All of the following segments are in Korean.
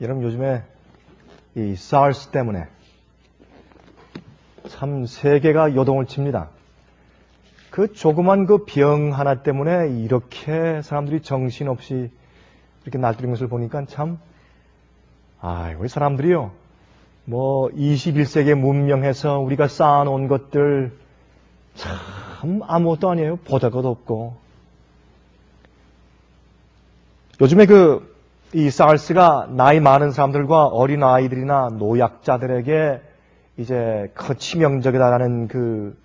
여러분 요즘에 이 SARS 때문에 참 세계가 요동을 칩니다. 그 조그만 그 병 하나 때문에 이렇게 사람들이 정신없이 이렇게 날뛰는 것을 보니까 참, 우리 사람들이요. 뭐 21세기에 문명해서 우리가 쌓아놓은 것들 참 아무것도 아니에요. 보잘것도 없고. 요즘에 이 SARS가 나이 많은 사람들과 어린 아이들이나 노약자들에게 이제 치명적이다라는 그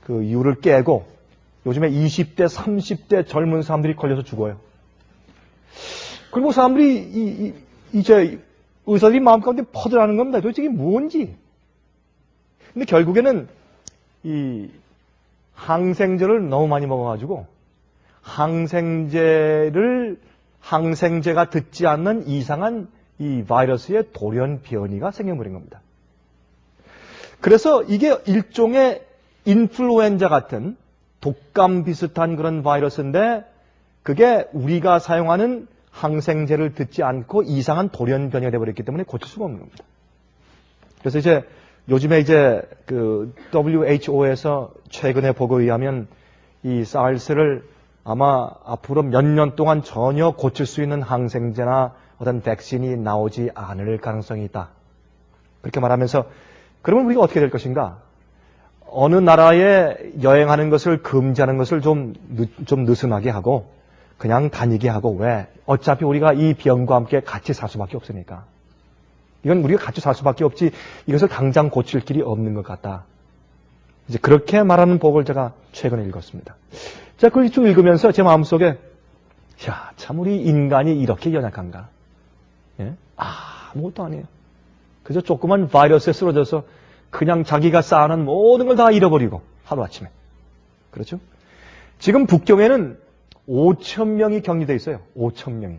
이유를 깨고 요즘에 20대, 30대 젊은 사람들이 걸려서 죽어요. 그리고 사람들이 이제 의사들이 마음 가운데 퍼져나가는 겁니다. 도대체 이게 뭔지. 근데 결국에는 이 항생제를 너무 많이 먹어가지고 항생제가 듣지 않는 이상한 이 바이러스의 돌연 변이가 생겨버린 겁니다. 그래서 이게 일종의 인플루엔자 같은 독감 비슷한 그런 바이러스인데 그게 우리가 사용하는 항생제를 듣지 않고 이상한 돌연 변이가 되어버렸기 때문에 고칠 수가 없는 겁니다. 그래서 이제 요즘에 이제 그 WHO에서 최근에 보고에 의하면 이 SARS를 아마 앞으로 몇 년 동안 전혀 고칠 수 있는 항생제나 어떤 백신이 나오지 않을 가능성이 있다. 그렇게 말하면서 그러면 우리가 어떻게 될 것인가? 어느 나라에 여행하는 것을 금지하는 것을 좀 느슨하게 하고 그냥 다니게 하고 왜? 어차피 우리가 이 병과 함께 같이 살 수밖에 없으니까. 이건 우리가 같이 살 수밖에 없지 이것을 당장 고칠 길이 없는 것 같다. 이제 그렇게 말하는 복을 제가 최근에 읽었습니다. 자, 그걸 쭉 읽으면서 제 마음속에 참 우리 인간이 이렇게 연약한가? 예? 아무것도 아니에요. 그저 조그만 바이러스에 쓰러져서 그냥 자기가 쌓아놓은 모든 걸 다 잃어버리고 하루아침에. 그렇죠? 지금 북경에는 5,000명이 격리되어 있어요. 5,000명이.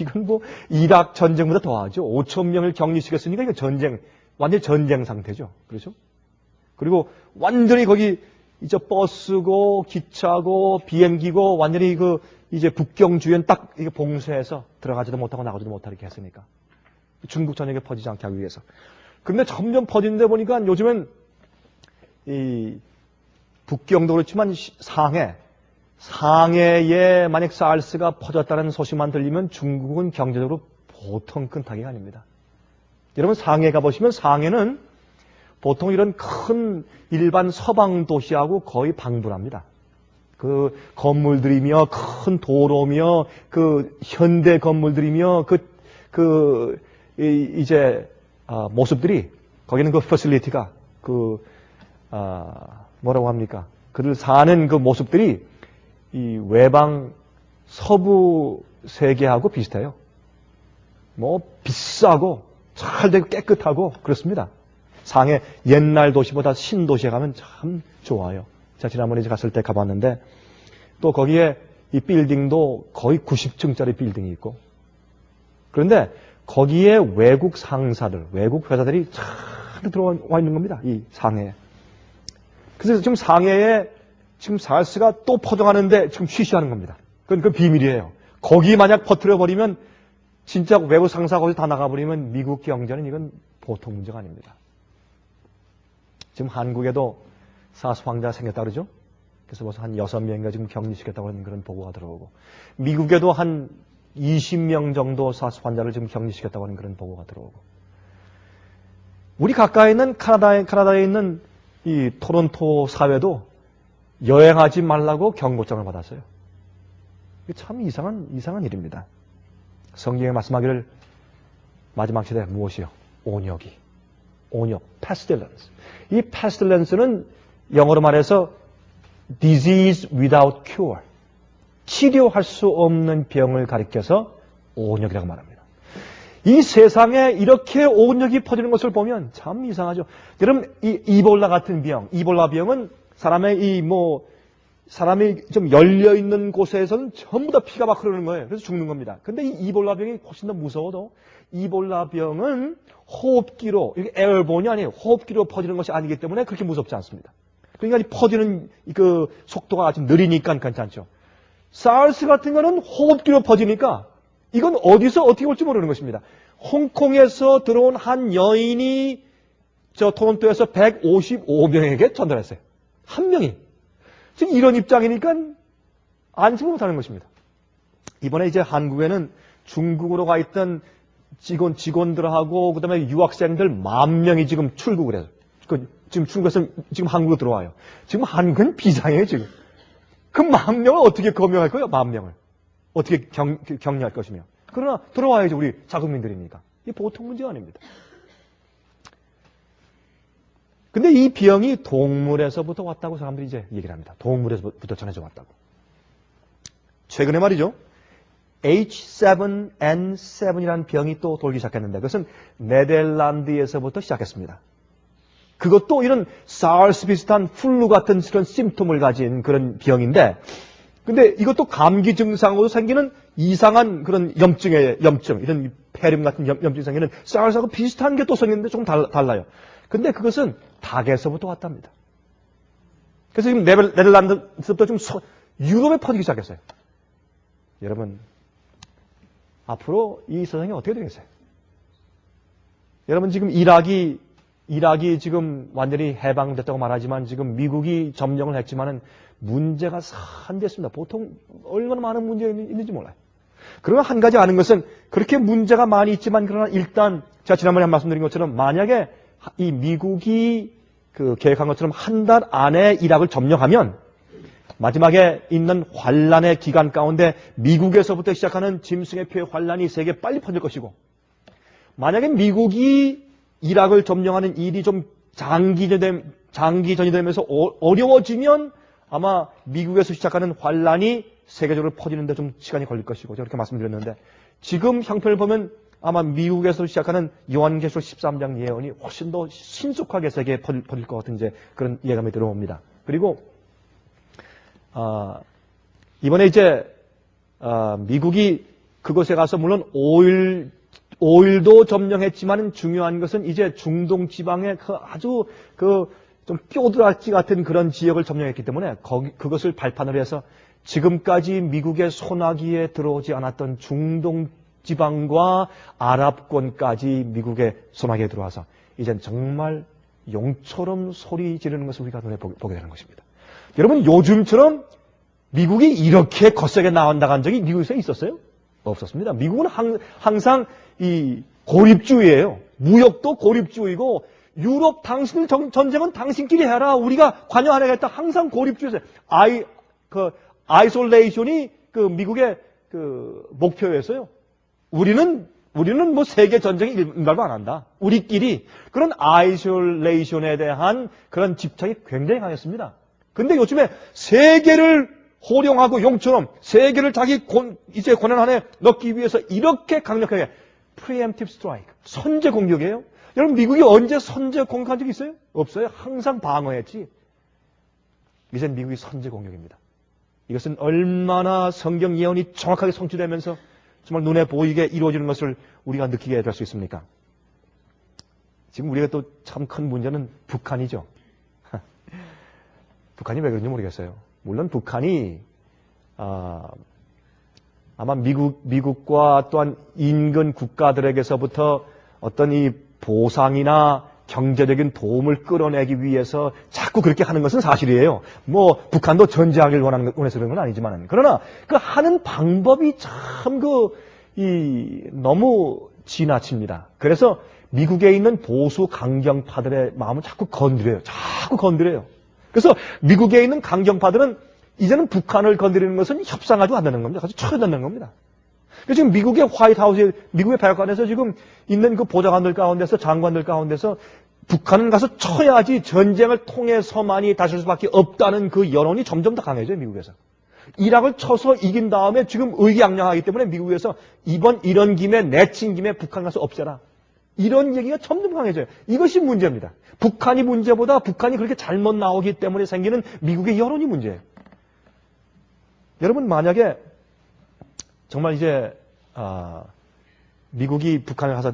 이건 뭐 이락 전쟁보다 더하죠. 5,000명을 격리시켰으니까 이거 완전 전쟁 상태죠. 그렇죠? 그리고 완전히 거기 이제 버스고 기차고 비행기고 완전히 이제 북경 주변 딱 이게 봉쇄해서 들어가지도 못하고 나가지도 못하게 했으니까. 중국 전역에 퍼지지 않게 하기 위해서. 근데 점점 퍼지는데 보니까 요즘은 이 북경도 그렇지만 상해에 만약 SARS가 퍼졌다는 소식만 들리면 중국은 경제적으로 보통 끈타기가 아닙니다. 여러분 상해 가보시면 상해는 보통 이런 큰 일반 서방 도시하고 거의 방불합니다. 그 건물들이며 큰 도로며 그 현대 건물들이며 이제 모습들이 거기는 그 퍼실리티가 뭐라고 합니까? 그들 사는 그 모습들이 이 외방 서부 세계하고 비슷해요. 뭐 비싸고 잘 되고 깨끗하고 그렇습니다. 상해 옛날 도시보다 신도시에 가면 참 좋아요. 제가 지난번에 갔을 때 가봤는데 또 거기에 이 빌딩도 거의 90층짜리 빌딩이 있고 그런데 거기에 외국 상사들, 외국 회사들이 잘 들어와 있는 겁니다. 이 상해에. 그래서 지금 상해에 지금 SARS가 또 퍼져가는데 지금 쉬쉬하는 겁니다. 그건 비밀이에요. 거기 만약 퍼뜨려버리면 진짜 외국 상사가 거기 다 나가버리면 미국 경제는 이건 보통 문제가 아닙니다. 지금 한국에도 SARS 환자가 생겼다 그러죠? 그래서 벌써 한 6명인가 지금 격리시켰다고 하는 그런 보고가 들어오고 미국에도 한 20명 정도 SARS 환자를 지금 격리시켰다고 하는 그런 보고가 들어오고 우리 가까이 있는 캐나다에 있는 이 토론토 사회도 여행하지 말라고 경고장을 받았어요. 이게 참 이상한 일입니다. 성경에 말씀하기를 마지막 시대 무엇이요? 온역, pestilence. 이 pestilence는 영어로 말해서 disease without cure. 치료할 수 없는 병을 가리켜서 온역이라고 말합니다. 이 세상에 이렇게 온역이 퍼지는 것을 보면 참 이상하죠. 여러분, 이 이볼라 같은 병, 이볼라 병은 사람이 좀 열려있는 곳에서는 전부 다 피가 막 흐르는 거예요. 그래서 죽는 겁니다. 근데 이 이볼라 병이 훨씬 더 무서워도 이볼라 병은 호흡기로, 이게 에어본이 아니에요. 호흡기로 퍼지는 것이 아니기 때문에 그렇게 무섭지 않습니다. 그러니까 퍼지는 그 속도가 아주 느리니까 괜찮죠. SARS 같은 거는 호흡기로 퍼지니까 이건 어디서 어떻게 올지 모르는 것입니다. 홍콩에서 들어온 한 여인이 저 토론토에서 155명에게 전달했어요. 한 명이. 지금 이런 입장이니까 안심을 못하는 것입니다. 이번에 이제 한국에는 중국으로 가 있던 직원들하고 그다음에 유학생들 10,000명이 지금 출국을 해요. 지금 중국에서 지금 한국으로 들어와요. 지금 한국은 비상이에요, 지금. 그 10,000명을 어떻게 검역할 거예요, 10,000명을. 어떻게 격리할 것이며. 그러나 들어와야죠, 우리 자국민들이니까. 이게 보통 문제가 아닙니다. 근데 이 병이 동물에서부터 왔다고 사람들이 이제 얘기를 합니다. 동물에서부터 전해져 왔다고. 최근에 말이죠. H7N7이라는 병이 또 돌기 시작했는데 그것은 네덜란드에서부터 시작했습니다. 그것도 이런 SARS 비슷한 플루 같은 그런 심통을 가진 그런 병인데 근데 이것도 감기 증상으로 생기는 이상한 그런 염증, 이런 폐렴 같은 염증이 생기는 SARS하고 비슷한 게 또 생기는데 조금 달라요. 근데 그것은 닭에서부터 왔답니다. 그래서 지금 네덜란드에서부터 좀 유럽에 퍼지기 시작했어요. 여러분, 앞으로 이 세상이 어떻게 되겠어요? 여러분, 지금 이라크이 지금 완전히 해방됐다고 말하지만 지금 미국이 점령을 했지만은 문제가 산대했습니다. 보통 얼마나 많은 문제가 있는지 몰라요. 그러나 한 가지 아는 것은 그렇게 문제가 많이 있지만 그러나 일단 제가 지난번에 말씀드린 것처럼 만약에 이 미국이 그 계획한 것처럼 한 달 안에 이라크를 점령하면 마지막에 있는 환란의 기간 가운데 미국에서부터 시작하는 짐승의 피의 환란이 세계에 빨리 퍼질 것이고 만약에 미국이 이라크를 점령하는 일이 좀 장기전이 되면서 어려워지면 아마 미국에서 시작하는 환란이 세계적으로 퍼지는데 좀 시간이 걸릴 것이고 제가 그렇게 말씀드렸는데 지금 형편을 보면 아마 미국에서 시작하는 요한계시록 13장 예언이 훨씬 더 신속하게 세계에 퍼질 것 같은 이제 그런 예감이 들어옵니다. 그리고 이번에 이제 미국이 그곳에 가서 물론 오일도 점령했지만 중요한 것은 이제 중동 지방의 아주 좀 뼈두라지 같은 그런 지역을 점령했기 때문에 그것을 발판으로 해서 지금까지 미국의 손아귀에 들어오지 않았던 중동 지방과 아랍권까지 미국의 손아귀에 들어와서 이젠 정말 용처럼 소리 지르는 것을 우리가 눈에 보게 되는 것입니다. 여러분 요즘처럼 미국이 이렇게 거세게 나온다는 적이 미국에서 있었어요? 없었습니다. 미국은 항상 이 고립주의예요. 무역도 고립주의고 유럽 당신들 전쟁은 당신끼리 해라. 우리가 관여 안 하겠다. 항상 고립주의였어요. 아이솔레이션이 그 미국의 그 목표였어요. 우리는 뭐 세계 전쟁에 일말도 안 한다. 우리끼리 그런 아이솔레이션에 대한 그런 집착이 굉장히 강했습니다. 근데 요즘에 세계를 호령하고 용처럼 세계를 자기 이제 권한 안에 넣기 위해서 이렇게 강력하게 preemptive strike, 선제 공격이에요. 여러분 미국이 언제 선제 공격한 적이 있어요? 없어요. 항상 방어했지. 이젠 미국이 선제 공격입니다. 이것은 얼마나 성경 예언이 정확하게 성취되면서 정말 눈에 보이게 이루어지는 것을 우리가 느끼게 될 수 있습니까? 지금 우리가 또 참 큰 문제는 북한이죠. 북한이 왜 그런지 모르겠어요. 물론 북한이 아마 미국과 또한 인근 국가들에게서부터 어떤 이 보상이나 경제적인 도움을 끌어내기 위해서 자꾸 그렇게 하는 것은 사실이에요. 뭐 북한도 전제하길 원해서 그런 건 아니지만 그러나 그 하는 방법이 참 너무 지나칩니다. 그래서 미국에 있는 보수 강경파들의 마음을 자꾸 건드려요. 그래서 미국에 있는 강경파들은 이제는 북한을 건드리는 것은 협상하지 않는 겁니다. 아주 쳐야된다는 겁니다. 그래서 지금 미국의 화이트하우스에, 미국의 백악관에서 지금 있는 그 보좌관들 가운데서, 장관들 가운데서 북한은 가서 쳐야지 전쟁을 통해서만이 다실 수밖에 없다는 그 여론이 점점 더 강해져요, 미국에서. 이락을 쳐서 이긴 다음에 지금 의기양양하기 때문에 미국에서 이런 김에 내친 김에 북한 가서 없애라. 이런 얘기가 점점 강해져요. 이것이 문제입니다. 북한이 문제보다 북한이 그렇게 잘못 나오기 때문에 생기는 미국의 여론이 문제예요. 여러분 만약에 정말 이제 미국이 북한을 가서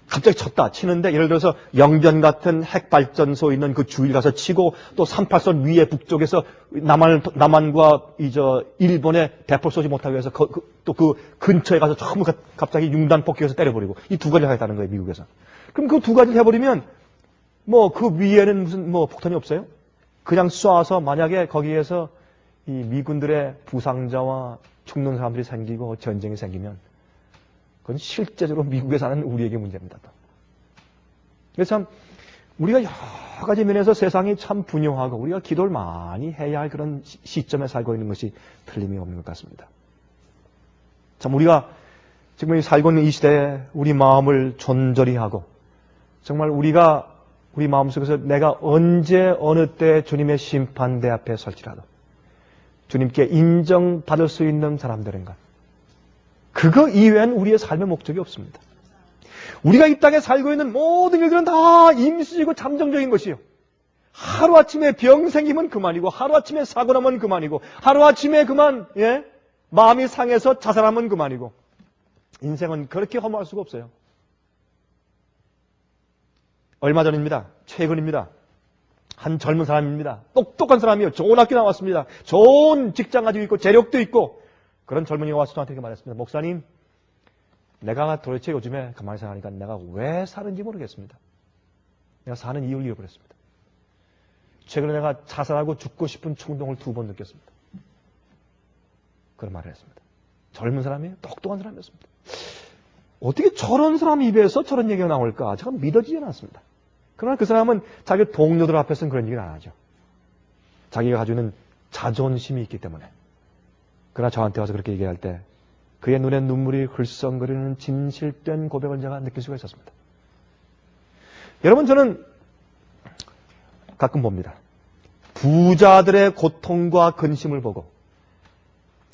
갑자기 쳤다 치는데 예를 들어서 영변 같은 핵발전소 있는 그 주위를 가서 치고 또 38선 위에 북쪽에서 남한과 일본에 대포 쏘지 못하기 위해서 또 그 근처에 가서 전부 갑자기 융단 폭격해서 때려버리고 이 두 가지를 하겠다는 거예요, 미국에서. 그럼 그 두 가지를 해버리면 뭐 그 위에는 무슨 뭐 폭탄이 없어요? 그냥 쏴서 만약에 거기에서 이 미군들의 부상자와 죽는 사람들이 생기고 전쟁이 생기면 그건 실제적으로 미국에 사는 우리에게 문제입니다. 그래서 참 우리가 여러 가지 면에서 세상이 참 분요하고 우리가 기도를 많이 해야 할 그런 시점에 살고 있는 것이 틀림이 없는 것 같습니다. 참 우리가 지금 살고 있는 이 시대에 우리 마음을 존절히 하고 정말 우리가 우리 마음속에서 내가 언제 어느 때 주님의 심판대 앞에 설지라도 주님께 인정받을 수 있는 사람들인가? 그거 이외에는 우리의 삶의 목적이 없습니다. 우리가 이 땅에 살고 있는 모든 일들은 다 임시이고 잠정적인 것이요. 하루아침에 병 생기면 그만이고 하루아침에 사고 나면 그만이고 하루아침에 그만 마음이 상해서 자살하면 그만이고 인생은 그렇게 허무할 수가 없어요. 얼마 전입니다. 최근입니다. 한 젊은 사람입니다. 똑똑한 사람이요. 좋은 학교 나왔습니다. 좋은 직장 가지고 있고 재력도 있고 그런 젊은이가 와서 저한테 말했습니다. 목사님, 내가 도대체 요즘에 가만히 생각하니까 내가 왜 사는지 모르겠습니다. 내가 사는 이유를 잃어버렸습니다. 최근에 내가 자살하고 죽고 싶은 충동을 2번 느꼈습니다. 그런 말을 했습니다. 젊은 사람이에요. 똑똑한 사람이었습니다. 어떻게 저런 사람 입에서 저런 얘기가 나올까? 제가 믿어지지 않았습니다. 그러나 그 사람은 자기 동료들 앞에서는 그런 얘기를 안 하죠. 자기가 가지고 있는 자존심이 있기 때문에. 그러나 저한테 와서 그렇게 얘기할 때 그의 눈에 눈물이 흘썽거리는 진실된 고백을 제가 느낄 수가 있었습니다. 여러분, 저는 가끔 봅니다. 부자들의 고통과 근심을 보고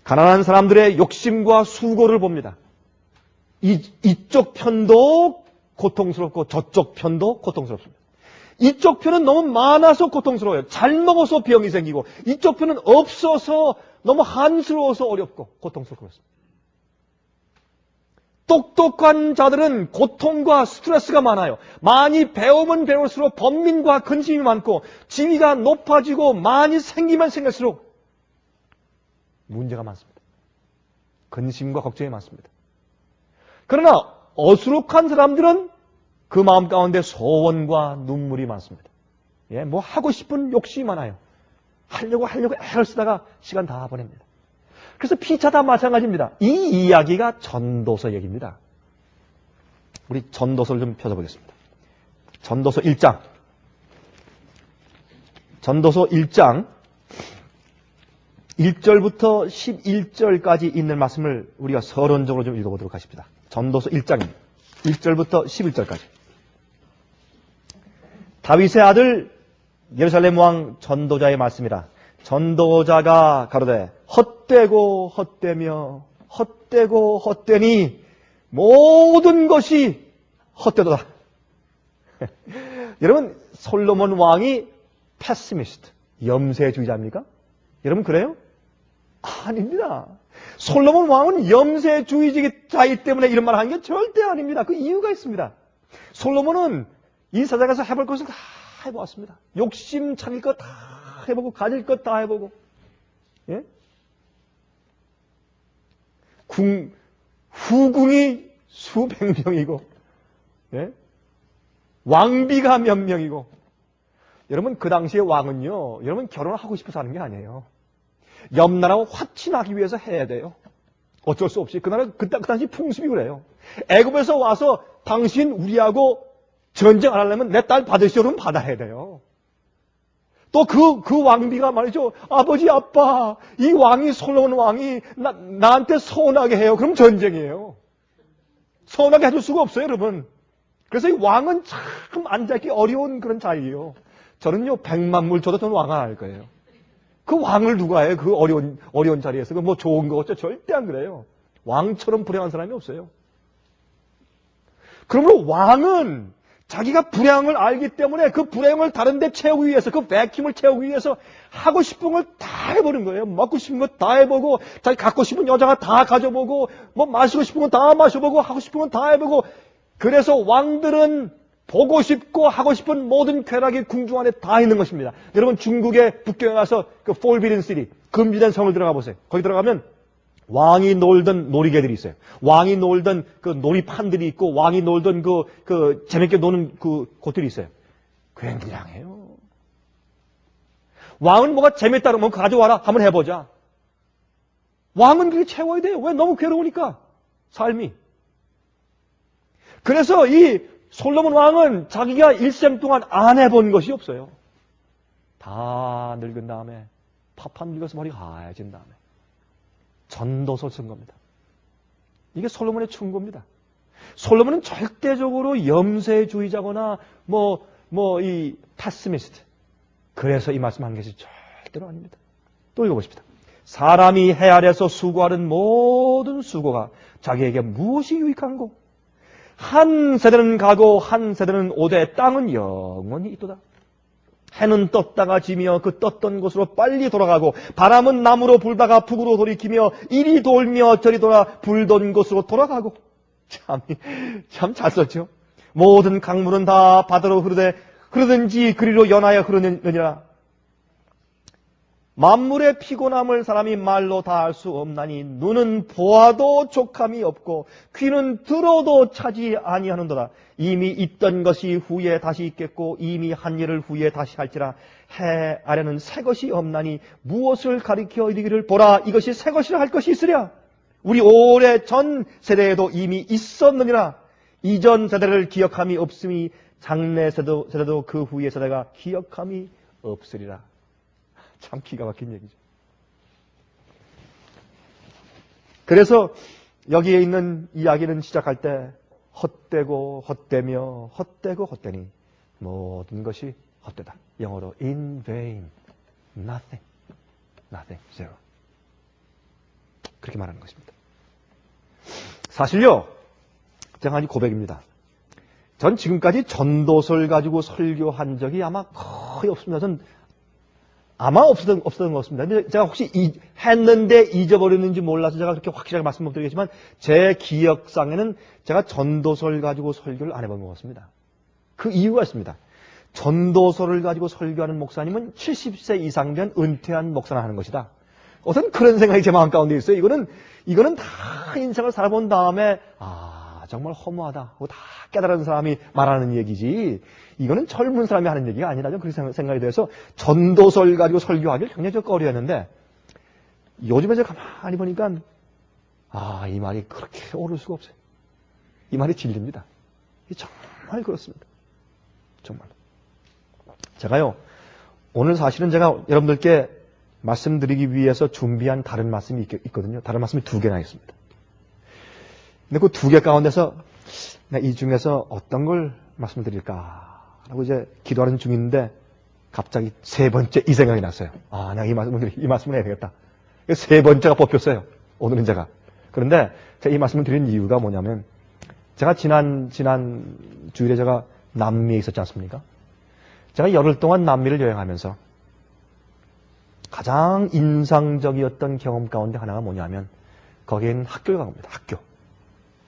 가난한 사람들의 욕심과 수고를 봅니다. 이쪽 편도 고통스럽고 저쪽 편도 고통스럽습니다. 이쪽 편은 너무 많아서 고통스러워요. 잘 먹어서 병이 생기고 이쪽 편은 없어서 너무 한스러워서 어렵고 고통스럽고 그렇습니다. 똑똑한 자들은 고통과 스트레스가 많아요. 많이 배우면 배울수록 번민과 근심이 많고 지위가 높아지고 많이 생기면 생길수록 문제가 많습니다. 근심과 걱정이 많습니다. 그러나 어수룩한 사람들은 그 마음 가운데 소원과 눈물이 많습니다. 뭐 하고 싶은 욕심이 많아요. 하려고 애를 쓰다가 시간 다 보냅니다. 그래서 피차 다 마찬가지입니다. 이 이야기가 전도서 얘기입니다. 우리 전도서를 좀 펴서보겠습니다. 전도서 1장. 전도서 1장 1절부터 11절까지 있는 말씀을 우리가 서론적으로 좀 읽어보도록 하십니다. 전도서 1장입니다. 1절부터 11절까지. 다윗의 아들 예루살렘 왕 전도자의 말씀이라. 전도자가 가로되 헛되고 헛되며 헛되고 헛되니 모든 것이 헛되도다. 여러분, 솔로몬 왕이 패시미스트, 염세주의자입니까? 여러분 그래요? 아닙니다. 솔로몬 왕은 염세주의자이기 때문에 이런 말을 하는 게 절대 아닙니다. 그 이유가 있습니다. 솔로몬은 이 세상에서 해볼 것을 다 해보았습니다. 욕심 차릴 것 다 해보고 가질 것 다 해보고, 후궁이 수백 명이고, 왕비가 몇 명이고. 여러분, 그 당시의 왕은요, 여러분 결혼을 하고 싶어서 하는 게 아니에요. 옆나라와 화친하기 위해서 해야 돼요. 어쩔 수 없이. 그 당시 풍습이 그래요. 애굽에서 와서 당신 우리하고 전쟁 안 하려면 내 딸 받으시오. 그러면 받아야 돼요. 또 그 왕비가 말이죠. 아버지, 아빠, 이 왕이, 솔로몬 왕이 나한테 서운하게 해요. 그럼 전쟁이에요. 서운하게 해줄 수가 없어요, 여러분. 그래서 이 왕은 참 앉아있기 어려운 그런 자리예요. 저는요, 100만 불 줘도 저는 왕 안 할 거예요. 그 왕을 누가 해요? 그 어려운 자리에서. 그 뭐 좋은 거 어쩌? 절대 안 그래요. 왕처럼 불행한 사람이 없어요. 그러므로 왕은 자기가 불행을 알기 때문에 그 불행을 다른 데 채우기 위해서, 그 백힘을 채우기 위해서 하고 싶은 걸 다 해보는 거예요. 먹고 싶은 거 다 해보고, 자기 갖고 싶은 여자가 다 가져보고, 뭐 마시고 싶은 건 다 마셔보고, 하고 싶은 건 다 해보고, 그래서 왕들은 보고 싶고 하고 싶은 모든 쾌락이 궁중 안에 다 있는 것입니다. 여러분 중국의 북경에 가서 그 폴비든 시티, 금지된 성을 들어가 보세요. 거기 들어가면 왕이 놀던 놀이개들이 있어요. 왕이 놀던 그 놀이판들이 있고 왕이 놀던 그 재밌게 노는 그 곳들이 있어요. 굉장해요. 왕은 뭐가 재밌다 그러면 가져와라. 한번 해보자. 왕은 그게 채워야 돼요. 왜? 너무 괴로우니까. 삶이. 그래서 이 솔로몬 왕은 자기가 일생 동안 안 해본 것이 없어요. 다 늙은 다음에 파판 늙어서 머리가 하얘진 다음에 전도서 쓴 겁니다. 이게 솔로몬의 충고입니다. 솔로몬은 절대적으로 염세주의자거나 이 패시미스트. 그래서 이 말씀한 것이 절대로 아닙니다. 또 읽어보십시다. 사람이 해 아래서 수고하는 모든 수고가 자기에게 무엇이 유익한고? 한 세대는 가고 한 세대는 오되 땅은 영원히 있도다. 해는 떴다가 지며 그 떴던 곳으로 빨리 돌아가고 바람은 남으로 불다가 북으로 돌이키며 이리 돌며 저리 돌아 불던 곳으로 돌아가고. 참 잘 썼죠. 모든 강물은 다 바다로 흐르든지 그리로 연하여 흐르느니라. 만물의 피곤함을 사람이 말로 다 알 수 없나니 눈은 보아도 족함이 없고 귀는 들어도 차지 아니하는도다. 이미 있던 것이 후에 다시 있겠고 이미 한 일을 후에 다시 할지라. 해 아래는 새 것이 없나니 무엇을 가리켜 이르기를 보라 이것이 새 것이라 할 것이 있으랴. 우리 오래 전 세대에도 이미 있었느니라. 이전 세대를 기억함이 없음이 장래 세대도 그 후의 세대가 기억함이 없으리라. 참 기가 막힌 얘기죠. 그래서 여기에 있는 이야기는 시작할 때 헛되고 헛되며 헛되고 헛되니 모든 것이 헛되다. 영어로 in vain, nothing, zero. 그렇게 말하는 것입니다. 사실요, 제가 한 고백입니다. 전 지금까지 전도서를 가지고 설교한 적이 아마 거의 없습니다. 전 아마 없었던 것 같습니다. 근데 제가 혹시 했는데 잊어버렸는지 몰라서 제가 그렇게 확실하게 말씀 못 드리겠지만 제 기억상에는 제가 전도서를 가지고 설교를 안 해본 것 같습니다. 그 이유가 있습니다. 전도서를 가지고 설교하는 목사님은 70세 이상 된 은퇴한 목사나 하는 것이다. 어떤 그런 생각이 제 마음 가운데 있어요. 이거는 다 인생을 살아본 다음에 정말 허무하다 하고 다 깨달은 사람이 말하는 얘기지 이거는 젊은 사람이 하는 얘기가 아니라 그렇게 생각이 돼서 전도서를 가지고 설교하기를 굉장히 좀 꺼려했는데 요즘에 제가 가만히 보니까 이 말이 그렇게 옳을 수가 없어요. 이 말이 진리입니다. 정말 그렇습니다. 정말. 제가요 오늘 사실은 제가 여러분들께 말씀드리기 위해서 준비한 다른 말씀이 있거든요. 다른 말씀이 2개나 있습니다. 근데 그 2개 가운데서 이 중에서 어떤 걸 말씀드릴까 라고 이제 기도하는 중인데 갑자기 3번째 이 생각이 났어요. 내가 이 말씀을 해야 되겠다. 3번째가 뽑혔어요. 오늘은 제가. 그런데 제가 이 말씀을 드리는 이유가 뭐냐면 제가 지난 주일에 제가 남미에 있었지 않습니까? 제가 열흘 동안 남미를 여행하면서 가장 인상적이었던 경험 가운데 하나가 뭐냐면 거기에는 학교를 간 겁니다. 학교.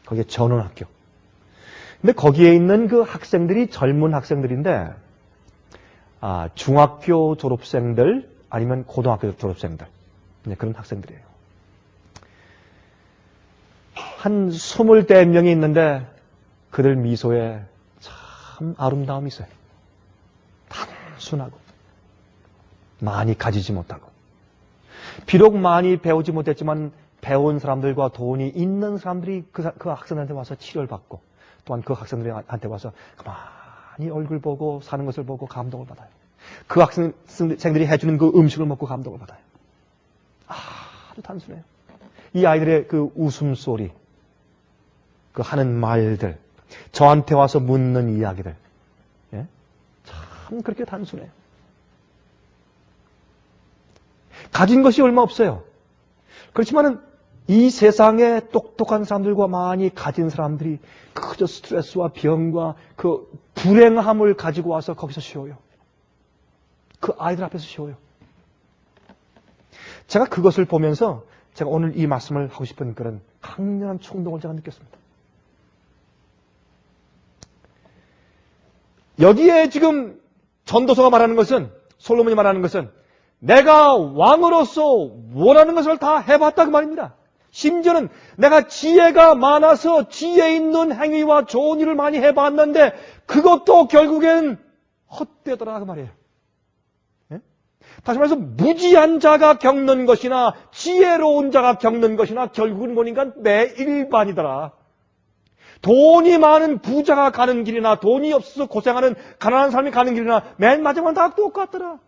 거기에 전원학교. 근데 거기에 있는 그 학생들이 젊은 학생들인데 중학교 졸업생들 아니면 고등학교 졸업생들 그런 학생들이에요. 한 20대 명이 있는데 그들 미소에 참 아름다움이 있어요. 단순하고 많이 가지지 못하고 비록 많이 배우지 못했지만 배운 사람들과 돈이 있는 사람들이 그 학생들한테 와서 치료를 받고 또한 그 학생들한테 와서 가만히 얼굴 보고 사는 것을 보고 감동을 받아요. 그 학생들이 해주는 그 음식을 먹고 감동을 받아요. 아주 단순해요. 이 아이들의 그 웃음소리, 그 하는 말들, 저한테 와서 묻는 이야기들, 참 그렇게 단순해요. 가진 것이 얼마 없어요. 그렇지만은 이 세상에 똑똑한 사람들과 많이 가진 사람들이 그저 스트레스와 병과 그 불행함을 가지고 와서 거기서 쉬어요. 그 아이들 앞에서 쉬어요. 제가 그것을 보면서 제가 오늘 이 말씀을 하고 싶은 그런 강렬한 충동을 제가 느꼈습니다. 여기에 지금 전도서가 말하는 것은, 솔로몬이 말하는 것은 내가 왕으로서 원하는 것을 다 해봤다 그 말입니다. 심지어는 내가 지혜가 많아서 지혜 있는 행위와 좋은 일을 많이 해봤는데 그것도 결국엔 헛되더라 그 말이에요. 예? 다시 말해서 무지한 자가 겪는 것이나 지혜로운 자가 겪는 것이나 결국은 보니까 내 일반이더라. 돈이 많은 부자가 가는 길이나 돈이 없어서 고생하는 가난한 사람이 가는 길이나 맨 마지막은 다 똑같더라.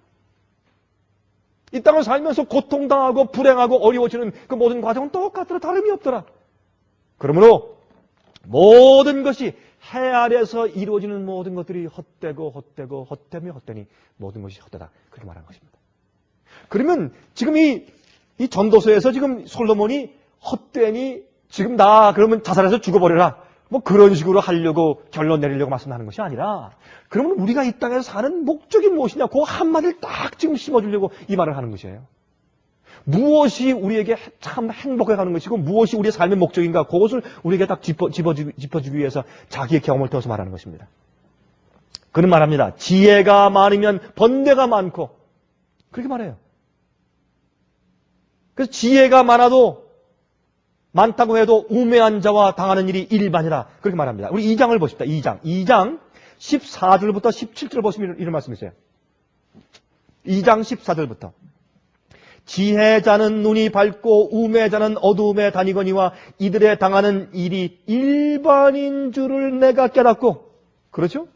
이 땅을 살면서 고통당하고 불행하고 어려워지는 그 모든 과정은 똑같더라. 다름이 없더라. 그러므로 모든 것이 해 아래서 이루어지는 모든 것들이 헛되며 헛되니 모든 것이 헛되다. 그렇게 말하는 것입니다. 그러면 지금 이 전도서에서 지금 솔로몬이 헛되니 지금 나 그러면 자살해서 죽어버려라. 뭐 그런 식으로 하려고 결론 내리려고 말씀하는 것이 아니라 그러면 우리가 이 땅에서 사는 목적이 무엇이냐 그 한마디를 딱 지금 심어주려고 이 말을 하는 것이에요. 무엇이 우리에게 참 행복해 가는 것이고 무엇이 우리의 삶의 목적인가 그것을 우리에게 딱 짚어주기 위해서 자기의 경험을 통해서 말하는 것입니다. 그는 말합니다. 지혜가 많으면 번뇌가 많고 그렇게 말해요. 그래서 지혜가 많다고 해도 우매한 자와 당하는 일이 일반이라 그렇게 말합니다. 우리 2장을 보십시다. 2장 14절부터 17절 보시면 이런 말씀이 있어요. 2장 14절부터 지혜자는 눈이 밝고 우매자는 어두움에 다니거니와 이들의 당하는 일이 일반인 줄을 내가 깨닫고 그렇죠?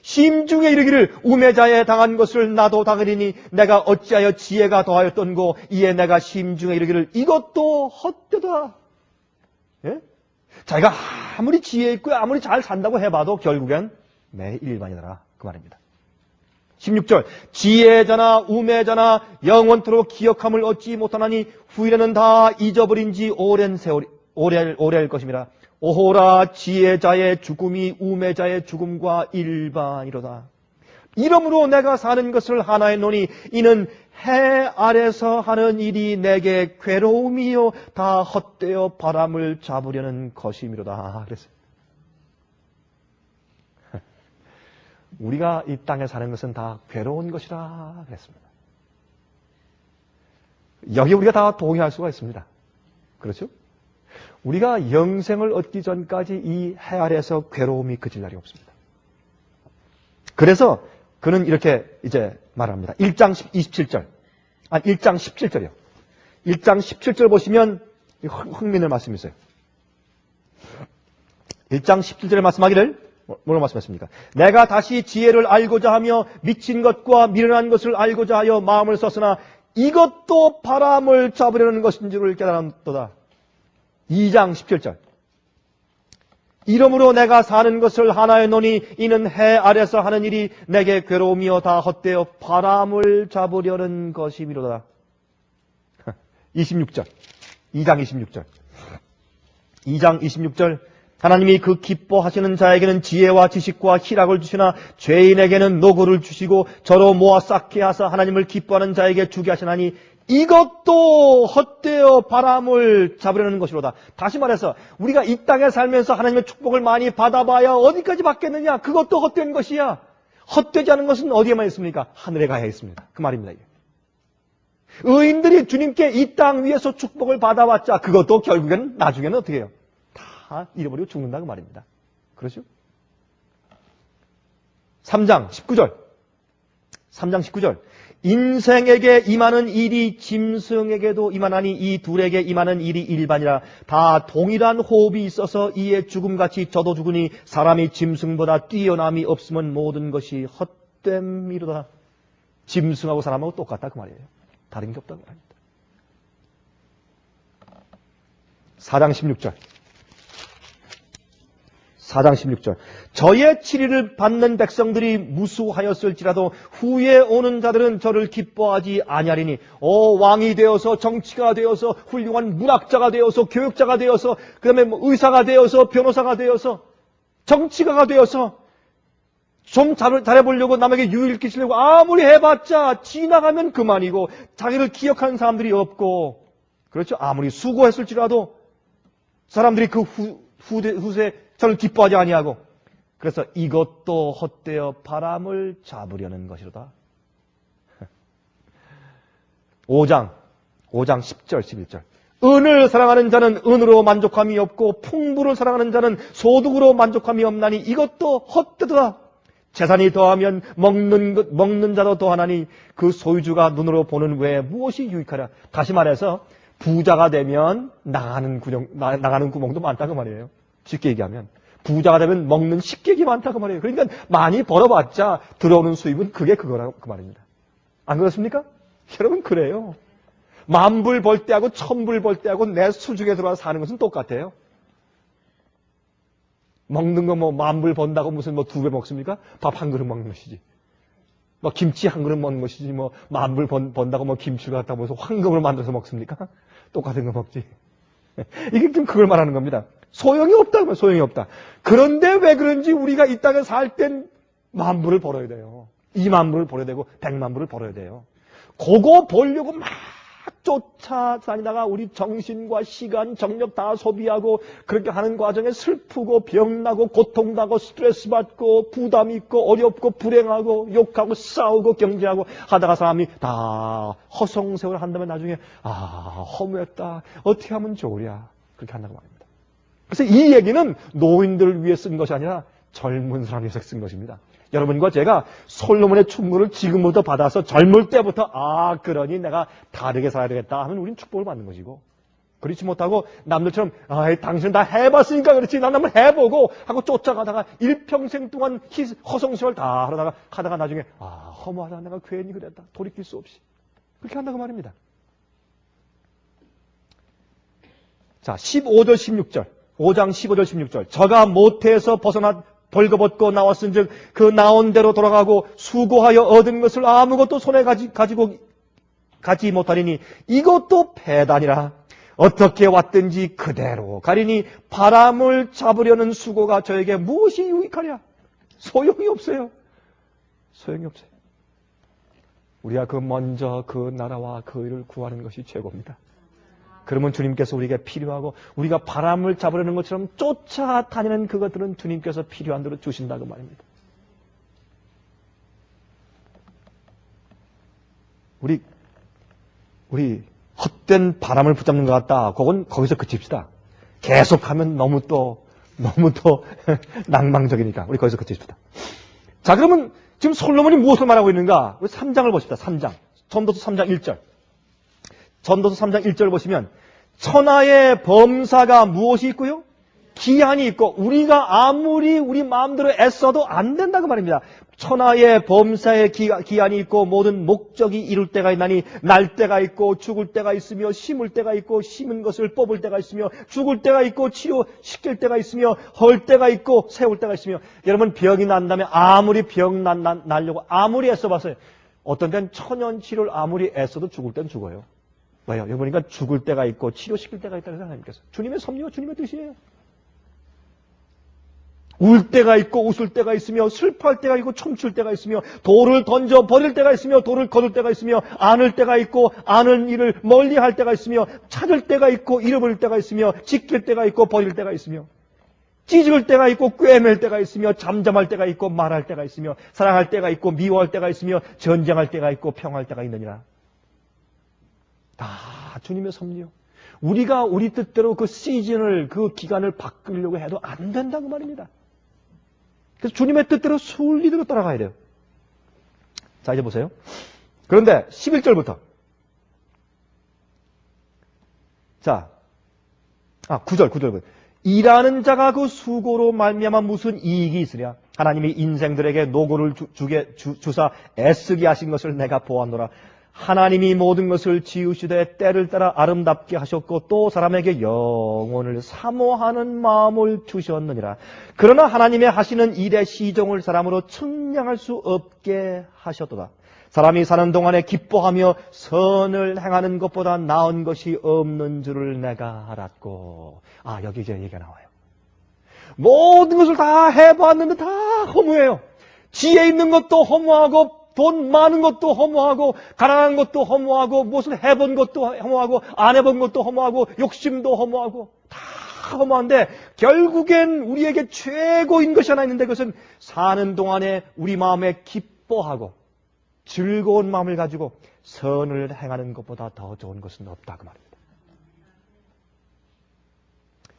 심중에 이르기를 우매자에 당한 것을 나도 당하리니 내가 어찌하여 지혜가 더하였던고 이에 내가 심중에 이르기를 이것도 헛되다. 예? 자기가 아무리 지혜 있고 아무리 잘 산다고 해봐도 결국엔 내 일반이더라 그 말입니다. 16절 지혜자나 우매자나 영원토록 기억함을 얻지 못하나니 후일에는 다 잊어버린 지 오랜 세월이 오래할 것임이라. 오호라 지혜자의 죽음이 우매자의 죽음과 일반이로다. 이러므로 내가 사는 것을 하나의 노니 이는 해 아래서 하는 일이 내게 괴로움이요 다 헛되어 바람을 잡으려는 것이미로다. 그랬어요. 우리가 이 땅에 사는 것은 다 괴로운 것이라 그랬습니다. 여기 우리가 다 동의할 수가 있습니다. 그렇죠? 우리가 영생을 얻기 전까지 이 해 아래에서 괴로움이 그칠 날이 없습니다. 그래서 그는 이렇게 이제 말합니다. 1장 27절. 1장 17절이요. 1장 17절 보시면 흥미있는 말씀이 있어요. 1장 17절에 말씀하기를 뭐라고 말씀하십니까? 내가 다시 지혜를 알고자 하며 미친 것과 미련한 것을 알고자 하여 마음을 썼으나 이것도 바람을 잡으려는 것인 줄을 깨달았도다. 2장 17절. 이러므로 내가 사는 것을 하나의 노니 이는 해 아래서 하는 일이 내게 괴로움이여 다 헛되어 바람을 잡으려는 것이미로다. 26절. 2장 26절. 2장 26절. 하나님이 그 기뻐하시는 자에게는 지혜와 지식과 희락을 주시나 죄인에게는 노고를 주시고 저로 모아 쌓게 하사 하나님을 기뻐하는 자에게 주게 하시나니 이것도 헛되어 바람을 잡으려는 것이로다. 다시 말해서 우리가 이 땅에 살면서 하나님의 축복을 많이 받아봐야 어디까지 받겠느냐? 그것도 헛된 것이야. 헛되지 않은 것은 어디에만 있습니까? 하늘에 가야 있습니다. 그 말입니다. 이게. 의인들이 주님께 이 땅 위에서 축복을 받아봤자 그것도 결국에는 나중에는 어떻게 해요? 다 잃어버리고 죽는다 그 말입니다. 그렇죠? 3장 19절. 3장 19절. 인생에게 임하는 일이 짐승에게도 임하나니 이 둘에게 임하는 일이 일반이라. 다 동일한 호흡이 있어서 이에 죽음같이 저도 죽으니 사람이 짐승보다 뛰어남이 없으면 모든 것이 헛됨이로다. 짐승하고 사람하고 똑같다 그 말이에요. 다른 게 없다고 말입니다. 4장 16절. 4장 16절. 저의 치리를 받는 백성들이 무수하였을지라도 후에 오는 자들은 저를 기뻐하지 아니하리니 왕이 되어서 정치가 되어서 훌륭한 문학자가 되어서 교육자가 되어서 그 다음에 의사가 되어서 변호사가 되어서 정치가가 되어서 좀 잘해보려고 남에게 유익을 끼치려고 아무리 해봤자 지나가면 그만이고 자기를 기억하는 사람들이 없고 그렇죠? 아무리 수고했을지라도 사람들이 그 후세 저를 기뻐하지 아니하고 그래서 이것도 헛되어 바람을 잡으려는 것이로다. 5장 10절 11절. 은을 사랑하는 자는 은으로 만족함이 없고 풍부를 사랑하는 자는 소득으로 만족함이 없나니 이것도 헛되도다. 재산이 더하면 먹는 자도 더하나니 그 소유주가 눈으로 보는 외에 무엇이 유익하랴. 다시 말해서 부자가 되면 나가는 구멍도 많다고 말이에요. 쉽게 얘기하면 부자가 되면 먹는 식객이 많다고 말이에요. 그러니까 많이 벌어봤자 들어오는 수입은 그거라고 그 말입니다. 안 그렇습니까? 여러분 그래요. 10,000불 벌 때하고 1,000불 벌 때하고 내 수중에 들어와서 사는 것은 똑같아요. 먹는 거 10,000불 번다고 무슨 2배 먹습니까? 밥 한 그릇 먹는 것이지. 김치 한 그릇 먹는 것이지 10,000불 번다고 김치를 갖다 모아서 황금으로 만들어서 먹습니까? 똑같은 거 먹지. 이게 지금 그걸 말하는 겁니다. 소용이 없다고요. 소용이 없다. 그런데 왜 그런지 우리가 이 땅에 살 땐 10,000불을 벌어야 돼요. 20,000불을 벌어야 되고 1,000,000불을 벌어야 돼요. 그거 벌려고 막 쫓아다니다가 우리 정신과 시간, 정력 다 소비하고 그렇게 하는 과정에 슬프고 병나고 고통나고 스트레스 받고 부담 있고 어렵고 불행하고 욕하고 싸우고 경쟁하고 하다가 사람이 다 허송세월 한다면 나중에 허무했다. 어떻게 하면 좋으랴. 그렇게 한다고 말입니다. 그래서 이 얘기는 노인들을 위해 쓴 것이 아니라 젊은 사람을 위해서 쓴 것입니다. 여러분과 제가 솔로몬의 충고를 지금부터 받아서 젊을 때부터 그러니 내가 다르게 살아야 되겠다 하면 우린 축복을 받는 것이고, 그렇지 못하고 남들처럼 당신은 다 해봤으니까 그렇지 난 한번 해보고 하고 쫓아가다가 일평생 동안 허송세월 다 하다가 나중에 허무하다 내가 괜히 그랬다 돌이킬 수 없이 그렇게 한다고 말입니다. 자 15절 16절 5장 15절 16절 저가 모태에서 벗어나 벌거벗고 나왔은즉 그 나온 대로 돌아가고 수고하여 얻은 것을 아무것도 손에 가지 못하리니 이것도 패단이라. 어떻게 왔든지 그대로 가리니 바람을 잡으려는 수고가 저에게 무엇이 유익하랴. 소용이 없어요. 소용이 없어요. 우리가 먼저 그 나라와 그 일을 구하는 것이 최고입니다. 그러면 주님께서 우리에게 필요하고 우리가 바람을 잡으려는 것처럼 쫓아다니는 그것들은 주님께서 필요한 대로 주신다고 말입니다. 우리 헛된 바람을 붙잡는 것 같다. 그건 거기서 그칩시다. 계속하면 너무 또 낭망적이니까 우리 거기서 그칩시다. 자, 그러면 지금 솔로몬이 무엇을 말하고 있는가? 우리 3장을 보십시다. 3장. 전도서 3장 1절. 전도서 3장 1절 보시면 천하의 범사가 무엇이 있고요? 기한이 있고 우리가 아무리 우리 마음대로 애써도 안 된다고 말입니다. 천하의 범사의 기한이 있고 모든 목적이 이룰 때가 있나니 날 때가 있고 죽을 때가 있으며 심을 때가 있고 심은 것을 뽑을 때가 있으며 죽을 때가 있고 치료시킬 때가 있으며 헐 때가 있고 세울 때가 있으며 여러분 병이 난다면 아무리 병 나려고 아무리 애써봤어요. 어떤 때는 천연치료를 아무리 애써도 죽을 땐 죽어요. 왜요? 여기 보니까 죽을 때가 있고 치료시킬 때가 있다는 하나님께서. 주님의 섭리와 주님의 뜻이에요. 울 때가 있고 웃을 때가 있으며 슬퍼할 때가 있고 춤출 때가 있으며 돌을 던져 버릴 때가 있으며 돌을 거둘 때가 있으며 안을 때가 있고 아는 일을 멀리할 때가 있으며 찾을 때가 있고 잃어버릴 때가 있으며 지킬 때가 있고 버릴 때가 있으며 찢을 때가 있고 꿰맬 때가 있으며 잠잠할 때가 있고 말할 때가 있으며 사랑할 때가 있고 미워할 때가 있으며 전쟁할 때가 있고 평화할 때가 있느니라. 다 주님의 섭리요. 우리가 우리 뜻대로 그 시즌을 그 기간을 바꾸려고 해도 안 된다고 말입니다. 그래서 주님의 뜻대로 순리대로 따라가야 돼요. 자 이제 보세요. 그런데 11절부터 자 9절부터 일하는 자가 그 수고로 말미암아 무슨 이익이 있으랴. 하나님이 인생들에게 노고를 주사 애쓰게 하신 것을 내가 보았노라. 하나님이 모든 것을 지으시되 때를 따라 아름답게 하셨고 또 사람에게 영혼을 사모하는 마음을 주셨느니라. 그러나 하나님의 하시는 일의 시종을 사람으로 측량할 수 없게 하셨도다. 사람이 사는 동안에 기뻐하며 선을 행하는 것보다 나은 것이 없는 줄을 내가 알았고. 여기 이제 얘기가 나와요. 모든 것을 다 해봤는데 다 허무해요. 지혜 있는 것도 허무하고 돈 많은 것도 허무하고 가난한 것도 허무하고 무엇을 해본 것도 허무하고 안 해본 것도 허무하고 욕심도 허무하고 다 허무한데 결국엔 우리에게 최고인 것이 하나 있는데 그것은 사는 동안에 우리 마음에 기뻐하고 즐거운 마음을 가지고 선을 행하는 것보다 더 좋은 것은 없다 그 말입니다.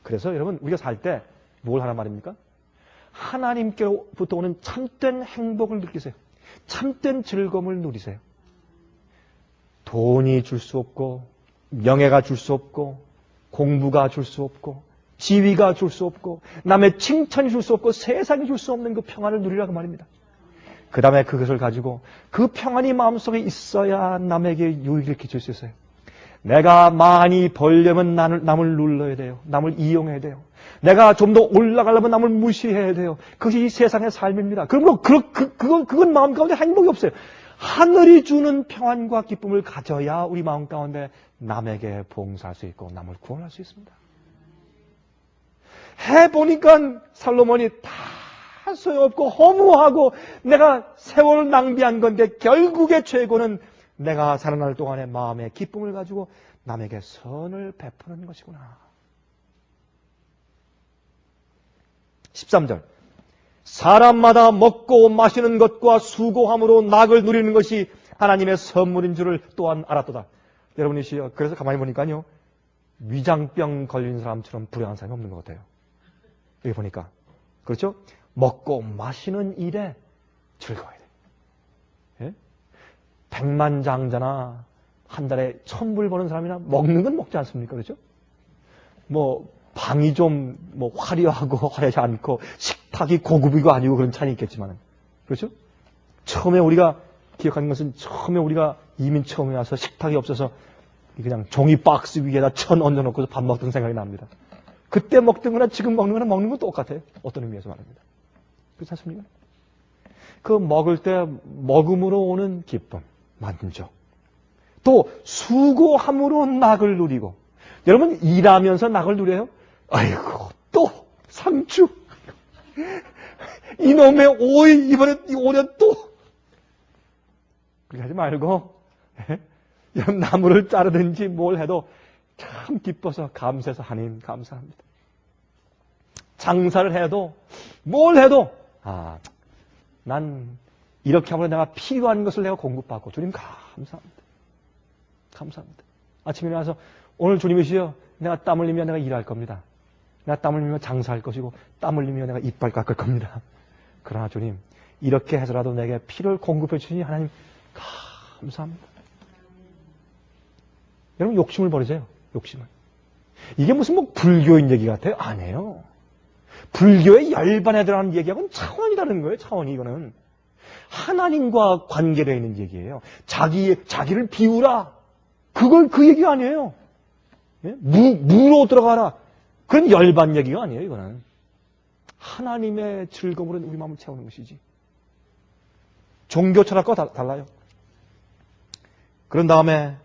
그래서 여러분 우리가 살 때 뭘 하란 말입니까? 하나님께로부터 오는 참된 행복을 느끼세요. 참된 즐거움을 누리세요. 돈이 줄 수 없고 명예가 줄 수 없고 공부가 줄 수 없고 지위가 줄 수 없고 남의 칭찬이 줄 수 없고 세상이 줄 수 없는 그 평안을 누리라고 말입니다. 그 다음에 그것을 가지고 그 평안이 마음속에 있어야 남에게 유익을 끼칠 수 있어요. 내가 많이 벌려면 남을 눌러야 돼요. 남을 이용해야 돼요. 내가 좀 더 올라가려면 남을 무시해야 돼요. 그것이 이 세상의 삶입니다. 그러므로 그건 마음 가운데 행복이 없어요. 하늘이 주는 평안과 기쁨을 가져야 우리 마음 가운데 남에게 봉사할 수 있고 남을 구원할 수 있습니다. 해보니까 살로몬이 다 소용없고 허무하고 내가 세월을 낭비한 건데 결국의 최고는 내가 살아날 동안에 마음의 기쁨을 가지고 남에게 선을 베푸는 것이구나. 13절 사람마다 먹고 마시는 것과 수고함으로 낙을 누리는 것이 하나님의 선물인 줄을 또한 알았도다. 여러분이시여 그래서 가만히 보니까요 위장병 걸린 사람처럼 불행한 사람이 없는 것 같아요. 여기 보니까 그렇죠? 먹고 마시는 일에 즐거워야 돼요. 예? 백만장자나 한 달에 1000불 버는 사람이나 먹는 건 먹지 않습니까? 그렇죠? 뭐 방이 좀 뭐 화려하고 화려하지 않고 식탁이 고급이고 아니고 그런 차이는 있겠지만 그렇죠? 처음에 우리가 기억하는 것은 처음에 우리가 이민 처음에 와서 식탁이 없어서 그냥 종이 박스 위에다 천 얹어놓고서 밥 먹던 생각이 납니다. 그때 먹던 거나 지금 먹는 거나 먹는 건 똑같아요. 어떤 의미에서 말합니다. 그렇지 않습니까? 그 먹을 때 먹음으로 오는 기쁨, 만족. 또 수고함으로 낙을 누리고. 여러분 일하면서 낙을 누려요? 아이고 또 상추. 이놈의 오이 이번에 5년 또. 그렇게 하지 말고 여러분 나무를 자르든지 뭘 해도 참 기뻐서 감사해서 하나님 감사합니다. 장사를 해도 뭘 해도 난 이렇게 하면 내가 필요한 것을 내가 공급받고 주님 감사합니다. 감사합니다. 아침에 일어나서 오늘 주님이시여 내가 땀 흘리며 내가 일할 겁니다. 내가 땀 흘리며 장사할 것이고 땀 흘리며 내가 이빨 깎을 겁니다. 그러나 주님 이렇게 해서라도 내게 필요를 공급해 주시니 하나님 감사합니다. 여러분 욕심을 버리세요. 욕심을. 이게 무슨 뭐 불교인 얘기 같아요? 아니에요. 불교의 열반에 들어가는 얘기하고는 차원이 다른 거예요. 차원이 이거는. 하나님과 관계되어 있는 얘기예요. 자기를 비우라. 그걸 그 얘기가 아니에요. 예? 무로 들어가라. 그런 열반 얘기가 아니에요. 이거는. 하나님의 즐거움으로 우리 마음을 채우는 것이지. 종교 철학과 달라요. 그런 다음에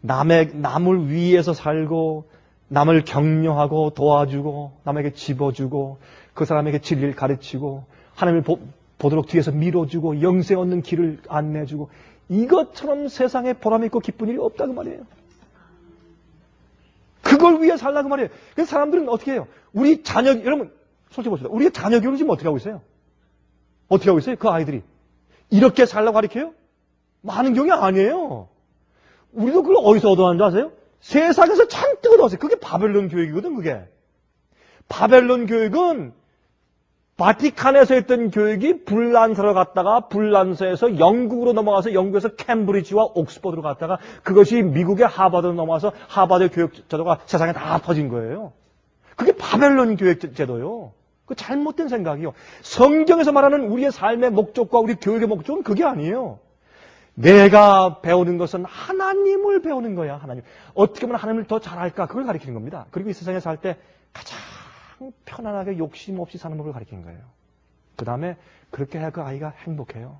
남을 위해서 살고 남을 격려하고 도와주고 남에게 집어주고 그 사람에게 진리를 가르치고 하나님을 보도록 뒤에서 밀어주고 영생 얻는 길을 안내해주고 이것처럼 세상에 보람있고 기쁜 일이 없다고 말이에요. 그걸 위해 살라고 말이에요. 그래서 사람들은 어떻게 해요? 우리 자녀, 여러분 솔직히 봅시다. 우리가 자녀 교육을 지금 어떻게 하고 있어요? 어떻게 하고 있어요? 그 아이들이 이렇게 살라고 가르쳐요? 많은 경우가 아니에요. 우리도 그걸 어디서 얻어가는 줄 아세요? 세상에서 잔뜩 얻어왔어요. 그게 바벨론 교육이거든, 그게. 바벨론 교육은 바티칸에서 했던 교육이 불란서로 갔다가 불란서에서 영국으로 넘어가서 영국에서 캠브리지와 옥스퍼드로 갔다가 그것이 미국의 하버드로 넘어가서 하버드 교육 제도가 세상에 다 퍼진 거예요. 그게 바벨론 교육 제도요. 그 잘못된 생각이요. 성경에서 말하는 우리의 삶의 목적과 우리 교육의 목적은 그게 아니에요. 내가 배우는 것은 하나님을 배우는 거야. 하나님. 어떻게 하면 하나님을 더 잘할까? 그걸 가르치는 겁니다. 그리고 이 세상에 살 때 가장 편안하게 욕심 없이 사는 법을 가르치는 거예요. 그 다음에 그렇게 해야 그 아이가 행복해요.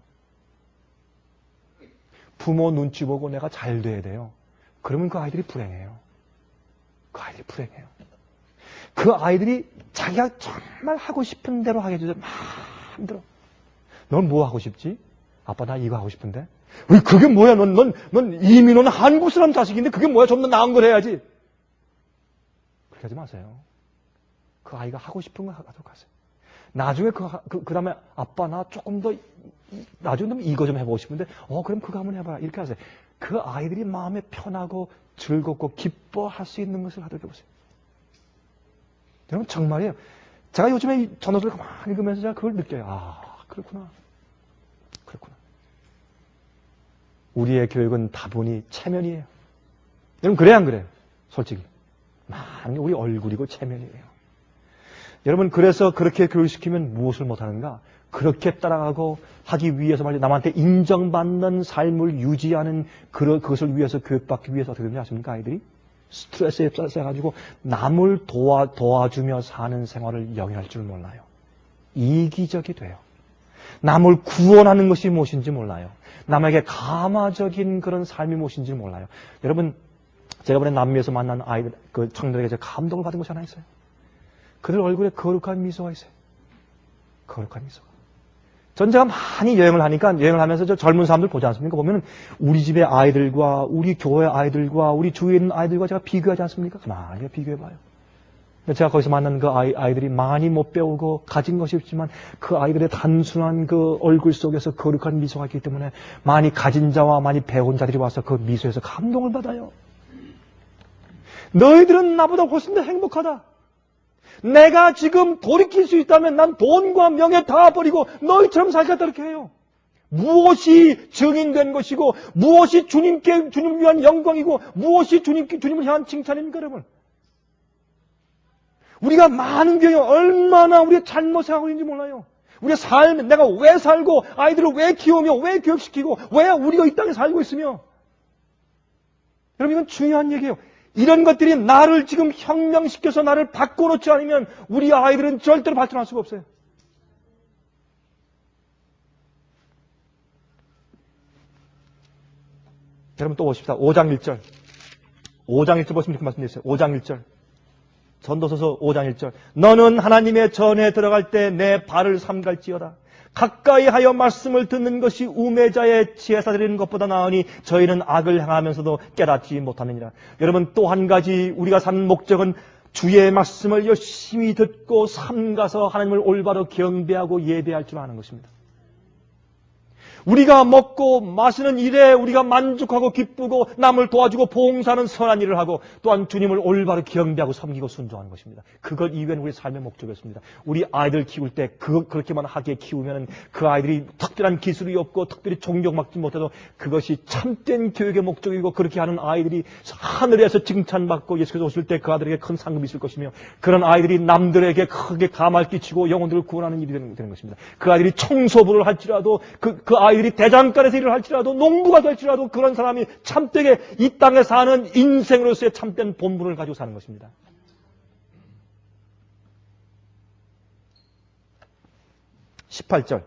부모 눈치 보고 내가 잘 돼야 돼요. 그러면 그 아이들이 불행해요. 그 아이들이 불행해요. 그 아이들이 자기가 정말 하고 싶은 대로 하게 해주세요. 마음대로. 넌 뭐 하고 싶지? 아빠 나 이거 하고 싶은데. 왜 그게 뭐야? 넌 이민호는 한국 사람 자식인데 그게 뭐야? 좀 더 나은 걸 해야지. 그렇게 하지 마세요. 그 아이가 하고 싶은 거 하도록 하세요. 나중에 그 다음에 아빠 나 조금 더 나중에 좀 이거 좀 해보고 싶은데 그럼 그거 한번 해봐라 이렇게 하세요. 그 아이들이 마음에 편하고 즐겁고 기뻐할 수 있는 것을 하도록 해보세요. 여러분 정말이에요. 제가 요즘에 전어들을 가만히 읽으면서 제가 그걸 느껴요. 그렇구나. 우리의 교육은 다분히 체면이에요. 여러분 그래요 안 그래요? 솔직히 많이 우리 얼굴이고 체면이에요. 여러분 그래서 그렇게 교육시키면 무엇을 못하는가? 그렇게 따라가고 하기 위해서 말이죠. 남한테 인정받는 삶을 유지하는 그것을 위해서 교육받기 위해서 어떻게 되는지 아십니까? 아이들이 스트레스에 쌓여가지고 남을 도와주며 사는 생활을 영위할 줄 몰라요. 이기적이 돼요. 남을 구원하는 것이 무엇인지 몰라요. 남에게 감화적인 그런 삶이 무엇인지 몰라요. 여러분 제가 이번에 남미에서 만난 아이들, 그 청년들에게 제가 감동을 받은 것이 하나 있어요. 그들 얼굴에 거룩한 미소가 있어요. 거룩한 미소가. 전 제가 많이 여행을 하니까 여행을 하면서 저 젊은 사람들 보지 않습니까? 보면은 우리 집의 아이들과 우리 교회 아이들과 우리 주위에 있는 아이들과 제가 비교하지 않습니까? 가만히 비교해봐요. 제가 거기서 만난 그 아이들이 많이 못 배우고 가진 것이 없지만 그 아이들의 단순한 그 얼굴 속에서 거룩한 미소가 있기 때문에 많이 가진 자와 많이 배운 자들이 와서 그 미소에서 감동을 받아요. 너희들은 나보다 훨씬 더 행복하다. 내가 지금 돌이킬 수 있다면 난 돈과 명예 다 버리고 너희처럼 살겠다 이렇게 해요. 무엇이 증인된 것이고 무엇이 주님을 위한 영광이고 무엇이 주님을 향한 칭찬입니까 여러분? 우리가 많은 경우에 얼마나 우리가 잘못 생각하고 있는지 몰라요. 우리의 삶, 내가 왜 살고 아이들을 왜 키우며 왜 교육시키고 왜 우리가 이 땅에 살고 있으며 여러분 이건 중요한 얘기예요. 이런 것들이 나를 지금 혁명시켜서 나를 바꿔놓지 않으면 우리 아이들은 절대로 발전할 수가 없어요. 여러분 또 보십시다. 5장 1절. 5장 1절 보시면 이렇게 말씀드렸어요. 5장 1절. 전도서서 5장 1절. 너는 하나님의 전에 들어갈 때 내 발을 삼갈지어다. 가까이 하여 말씀을 듣는 것이 우매자의 제사 드리는 것보다 나으니 저희는 악을 행하면서도 깨닫지 못하느니라. 여러분 또 한 가지 우리가 산 목적은 주의 말씀을 열심히 듣고 삼가서 하나님을 올바로 경배하고 예배할 줄 아는 것입니다. 우리가 먹고 마시는 일에 우리가 만족하고 기쁘고 남을 도와주고 봉사하는 선한 일을 하고 또한 주님을 올바로 경배하고 섬기고 순종하는 것입니다. 그것 이외에는 우리 삶의 목적이었습니다. 우리 아이들 키울 때 그렇게만 하게 키우면 그 아이들이 특별한 기술이 없고 특별히 존경받지 못해도 그것이 참된 교육의 목적이고 그렇게 하는 아이들이 하늘에서 칭찬받고 예수께서 오실 때 그 아들에게 큰 상급이 있을 것이며 그런 아이들이 남들에게 크게 감화를 끼치고 영혼들을 구원하는 일이 되는 것입니다. 그 아이들이 청소부를 할지라도 그 아이들이 대장간에서 일을 할지라도 농부가 될지라도 그런 사람이 참되게 이 땅에 사는 인생으로서의 참된 본분을 가지고 사는 것입니다. (18절)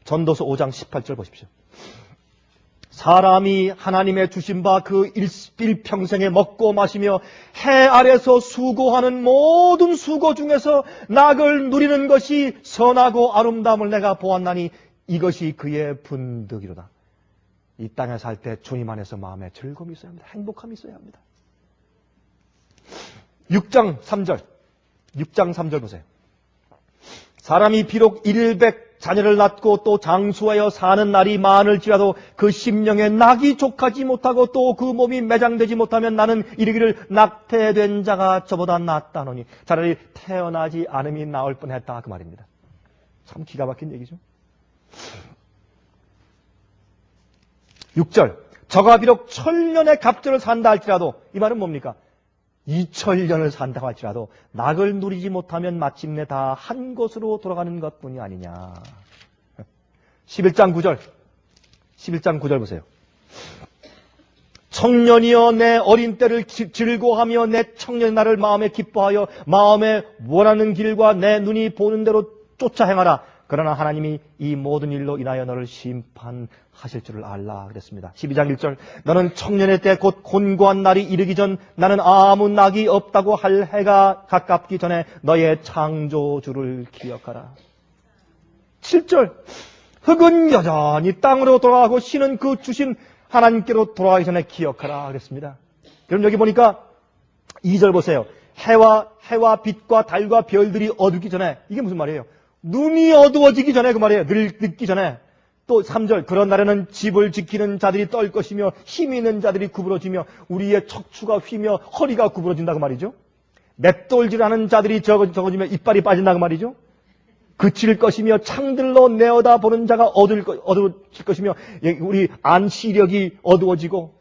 전도서 5장 18절 보십시오. 사람이 하나님의 주신 바 그 일평생에 먹고 마시며 해 아래서 수고하는 모든 수고 중에서 낙을 누리는 것이 선하고 아름다움을 내가 보았나니 이것이 그의 분덕이로다. 이 땅에 살 때 주님 안에서 마음에 즐거움이 있어야 합니다. 행복함이 있어야 합니다. 6장 3절 보세요. 사람이 비록 100 자녀를 낳고 또 장수하여 사는 날이 많을지라도 그 심령에 낙이 족하지 못하고 또 그 몸이 매장되지 못하면 나는 이르기를 낙태된 자가 저보다 낫다노니 차라리 태어나지 않음이 나을 뻔했다 그 말입니다. 참 기가 막힌 얘기죠. 6절 저가 비록 1000년의 갑절을 산다 할지라도 이 말은 뭡니까? 2000년을 산다고 할지라도 낙을 누리지 못하면 마침내 다 한 곳으로 돌아가는 것뿐이 아니냐. 11장 9절 보세요. 청년이여 내 어린 때를 즐거워하며 내 청년의 날을 마음에 기뻐하여 마음에 원하는 길과 내 눈이 보는 대로 쫓아 행하라. 그러나 하나님이 이 모든 일로 인하여 너를 심판하실 줄을 알라 그랬습니다. 12장 1절 너는 청년의 때 곧 곤고한 날이 이르기 전 나는 아무 낙이 없다고 할 해가 가깝기 전에 너의 창조주를 기억하라. 7절 흙은 여전히 땅으로 돌아가고 신은 그 주신 하나님께로 돌아가기 전에 기억하라 그랬습니다. 그럼 여기 보니까 2절 보세요. 해와 빛과 달과 별들이 어둡기 전에, 이게 무슨 말이에요? 눈이 어두워지기 전에 그 말이에요. 늦기 전에. 또 3절, 그런 날에는 집을 지키는 자들이 떨 것이며 힘 있는 자들이 구부러지며 우리의 척추가 휘며 허리가 구부러진다고 말이죠. 맷돌질하는 자들이 적어지며 이빨이 빠진다고 말이죠. 그칠 것이며 창들로 내어다 보는 자가 어두워질 것이며 우리 안시력이 어두워지고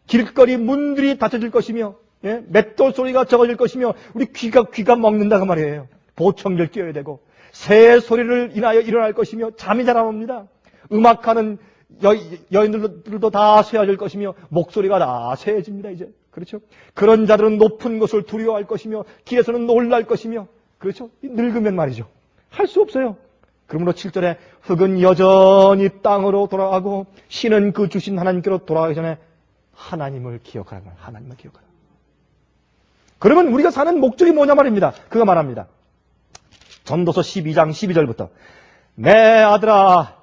길거리 문들이 닫혀질 것이며 맷돌 소리가 적어질 것이며 우리 귀가 먹는다고 말이에요. 보청기를 끼워야 되고 새 소리를 인하여 일어날 것이며 잠이 잘 안 옵니다. 음악하는 여인들도 다 쇠해질 것이며 목소리가 다 쇠해집니다. 이제 그렇죠? 그런 자들은 높은 것을 두려워할 것이며 길에서는 놀랄 것이며 그렇죠? 늙으면 말이죠. 할 수 없어요. 그러므로 7절에 흙은 여전히 땅으로 돌아가고 신은 그 주신 하나님께로 돌아가기 전에 하나님을 기억하라. 하나님을 기억하라. 그러면 우리가 사는 목적이 뭐냐 말입니다. 그가 말합니다. 전도서 12장 12절부터 내 아들아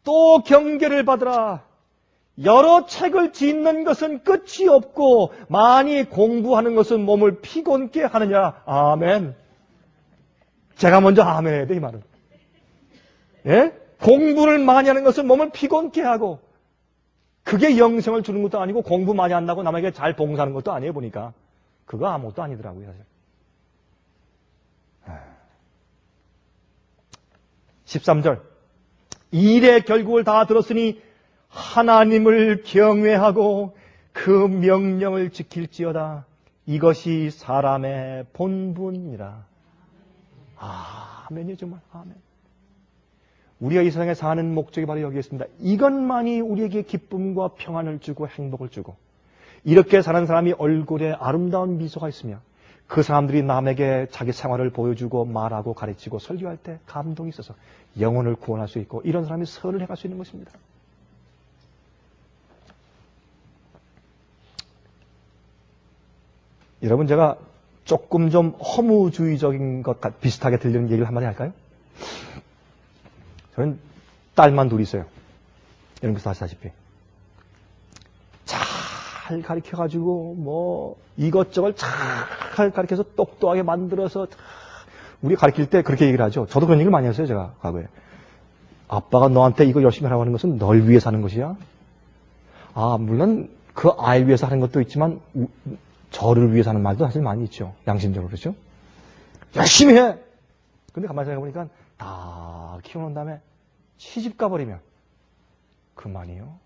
또 경계를 받으라. 여러 책을 짓는 것은 끝이 없고 많이 공부하는 것은 몸을 피곤케 하느냐. 아멘. 제가 먼저 아멘 해야 돼, 이 말은. 예? 공부를 많이 하는 것은 몸을 피곤케 하고 그게 영생을 주는 것도 아니고 공부 많이 한다고 남에게 잘 봉사하는 것도 아니에요, 보니까. 그거 아무것도 아니더라고요, 사실. 13절. 일의 결국을 다 들었으니 하나님을 경외하고 그 명령을 지킬지어다. 이것이 사람의 본분이라. 아멘이요, 정말. 아멘. 우리가 이 세상에 사는 목적이 바로 여기 있습니다. 이것만이 우리에게 기쁨과 평안을 주고 행복을 주고 이렇게 사는 사람이 얼굴에 아름다운 미소가 있으며 그 사람들이 남에게 자기 생활을 보여주고 말하고 가르치고 설교할 때 감동이 있어서 영혼을 구원할 수 있고 이런 사람이 선을 해갈 수 있는 것입니다. 여러분, 제가 조금 좀 허무주의적인 것 비슷하게 들리는 얘기를 한마디 할까요? 저는 딸만 둘이 있어요. 여러분께서 아시다시피. 잘 가르쳐가지고 뭐 이것저것 잘 가르쳐서 똑똑하게 만들어서 우리 가르칠 때 그렇게 얘기를 하죠. 저도 그런 얘기를 많이 했어요. 제가 과거에. 아빠가 너한테 이거 열심히 하라고 하는 것은 널 위해서 하는 것이야. 물론 그 아이를 위해서 하는 것도 있지만 저를 위해서 하는 말도 사실 많이 있죠. 양심적으로. 그렇죠? 열심히 해! 근데 가만히 생각해보니까 다 키워놓은 다음에 시집 가버리면 그만이요.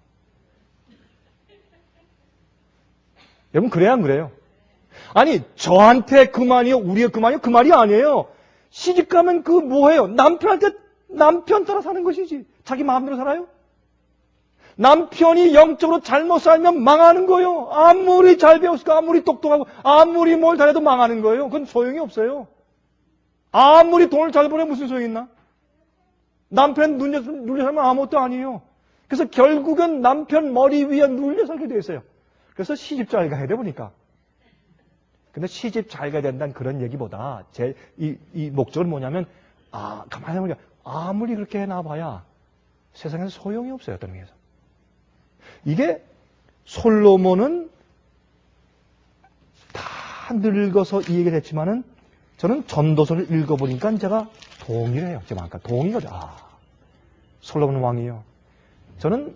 여러분, 그래야 안 그래요? 아니, 저한테 그만이요, 우리의 그만이요, 그 말이 아니에요. 시집 가면 그 뭐예요? 남편한테 남편 따라 사는 것이지. 자기 마음대로 살아요? 남편이 영적으로 잘못 살면 망하는 거예요. 아무리 잘 배웠을까, 아무리 똑똑하고, 아무리 뭘 잘해도 망하는 거예요. 그건 소용이 없어요. 아무리 돈을 잘 벌어 무슨 소용이 있나? 남편 눌려 살면 아무것도 아니에요. 그래서 결국은 남편 머리 위에 눌려 살게 돼 있어요. 그래서 시집 잘 가야 돼 보니까. 근데 시집 잘 가야 된다는 그런 얘기보다 이 목적은 뭐냐면 가만히 생각해보니까 아무리 그렇게 해놔봐야 세상에서 소용이 없어요. 어떤 의미에서. 이게 솔로몬은 다 늙어서 이 얘기를 했지만은 저는 전도서를 읽어보니까 제가 동의를 해요. 제가 아까 동의거든. 솔로몬 왕이요. 저는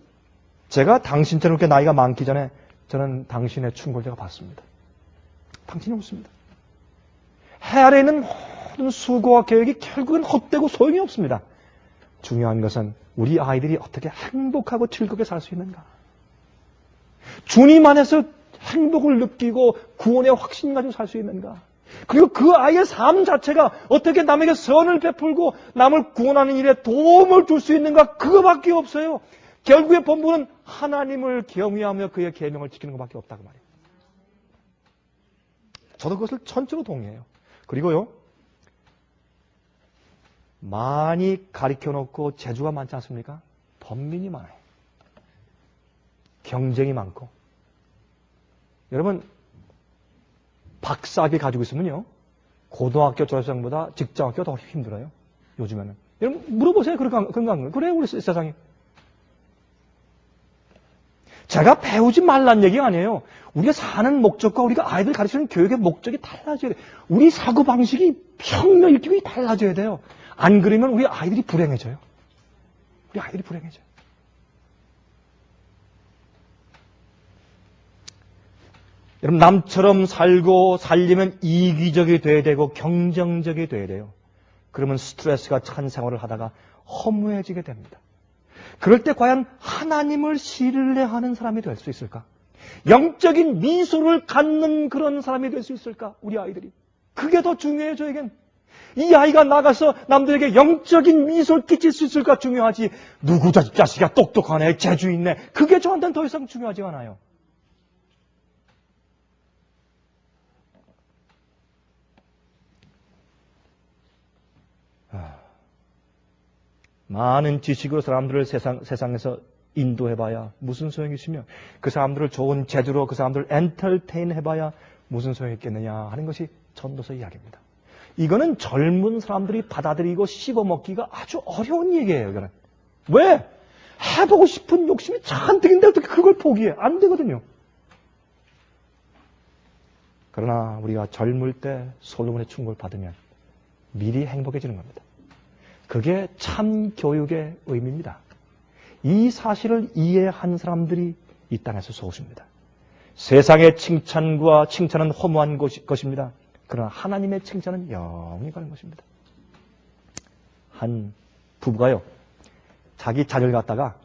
제가 당신처럼 그렇게 나이가 많기 전에 저는 당신의 충고를 제가 받습니다. 당신이 없습니다. 해 아래 있는 모든 수고와 계획이 결국은 헛되고 소용이 없습니다. 중요한 것은 우리 아이들이 어떻게 행복하고 즐겁게 살 수 있는가. 주님 안에서 행복을 느끼고 구원의 확신 가지고 살 수 있는가. 그리고 그 아이의 삶 자체가 어떻게 남에게 선을 베풀고 남을 구원하는 일에 도움을 줄 수 있는가. 그거밖에 없어요. 결국의 본분은 하나님을 경외하며 그의 계명을 지키는 것밖에 없다고 말이에요. 저도 그것을 전적으로 동의해요. 그리고요, 많이 가르쳐놓고 재주가 많지 않습니까? 번민이 많아요. 경쟁이 많고. 여러분, 박사학위 가지고 있으면요, 고등학교 졸업생보다 직장학교가 더 힘들어요. 요즘에는. 여러분, 물어보세요. 그런 거 안 그래요? 그래요, 우리 세상에. 제가 배우지 말란 얘기가 아니에요. 우리가 사는 목적과 우리가 아이들 가르치는 교육의 목적이 달라져야 돼요. 우리 사고방식이 혁명일으키고 달라져야 돼요. 안 그러면 우리 아이들이 불행해져요. 우리 아이들이 불행해져요. 여러분, 남처럼 살고 살려면 이기적이 돼야 되고 경쟁적이 돼야 돼요. 그러면 스트레스가 찬 생활을 하다가 허무해지게 됩니다. 그럴 때 과연 하나님을 신뢰하는 사람이 될 수 있을까? 영적인 미소를 갖는 그런 사람이 될 수 있을까? 우리 아이들이. 그게 더 중요해요, 저에겐. 이 아이가 나가서 남들에게 영적인 미소를 끼칠 수 있을까 중요하지. 누구 자식이야 똑똑하네, 재주 있네. 그게 저한테는 더 이상 중요하지 않아요. 많은 지식으로 사람들을 세상에서 인도해봐야 무슨 소용이 있으며 그 사람들을 좋은 제주로 그 사람들을 엔터테인 해봐야 무슨 소용이 있겠느냐 하는 것이 전도서 이야기입니다. 이거는 젊은 사람들이 받아들이고 씹어먹기가 아주 어려운 얘기예요. 이거는. 왜? 해보고 싶은 욕심이 잔뜩인데 어떻게 그걸 포기해? 안 되거든요. 그러나 우리가 젊을 때 솔로몬의 충고를 받으면 미리 행복해지는 겁니다. 그게 참 교육의 의미입니다. 이 사실을 이해한 사람들이 이 땅에서 소수입니다. 세상의 칭찬은 허무한 것입니다. 그러나 하나님의 칭찬은 영원히 가는 것입니다. 한 부부가요, 자기 자녀를 갖다가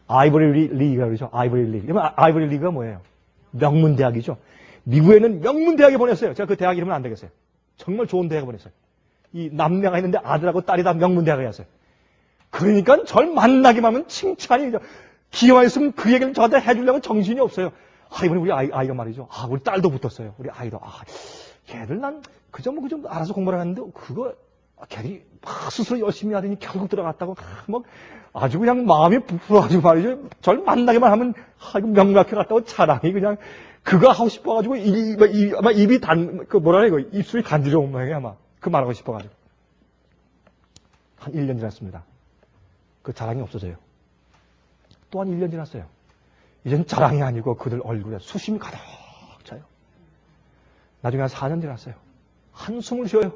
아이보리 리그라고 그러죠. 아이보리 리그. 아이보리 리그가 뭐예요? 명문대학이죠. 미국에는 명문대학에 보냈어요. 제가 그 대학 이름은 안 되겠어요. 정말 좋은 대학에 보냈어요. 이 남매가 있는데 아들하고 딸이 다 명문대학에 갔어요. 그러니까 절 만나기만 하면 칭찬이, 기회가 있으면 그 얘기를 저한테 해주려면 정신이 없어요. 이번에 우리 아이가 말이죠. 우리 딸도 붙었어요. 우리 아이도. 걔들 난 그저 알아서 공부를 하는데 그거 걔들이 막 스스로 열심히 하더니 결국 들어갔다고 막 아주 그냥 마음이 부풀어가지고 말이죠. 절 만나기만 하면 이거 명락해 갔다고 자랑이 그냥 그거 하고 싶어가지고 아마 입이 입술이 간지러운 모양이야 아마. 그 말하고 싶어가지고. 한 1년 지났습니다. 그 자랑이 없어져요. 또 한 1년 지났어요. 이젠 자랑이 아니고 그들 얼굴에 수심이 가득 차요. 나중에 한 4년 지났어요. 한숨을 쉬어요.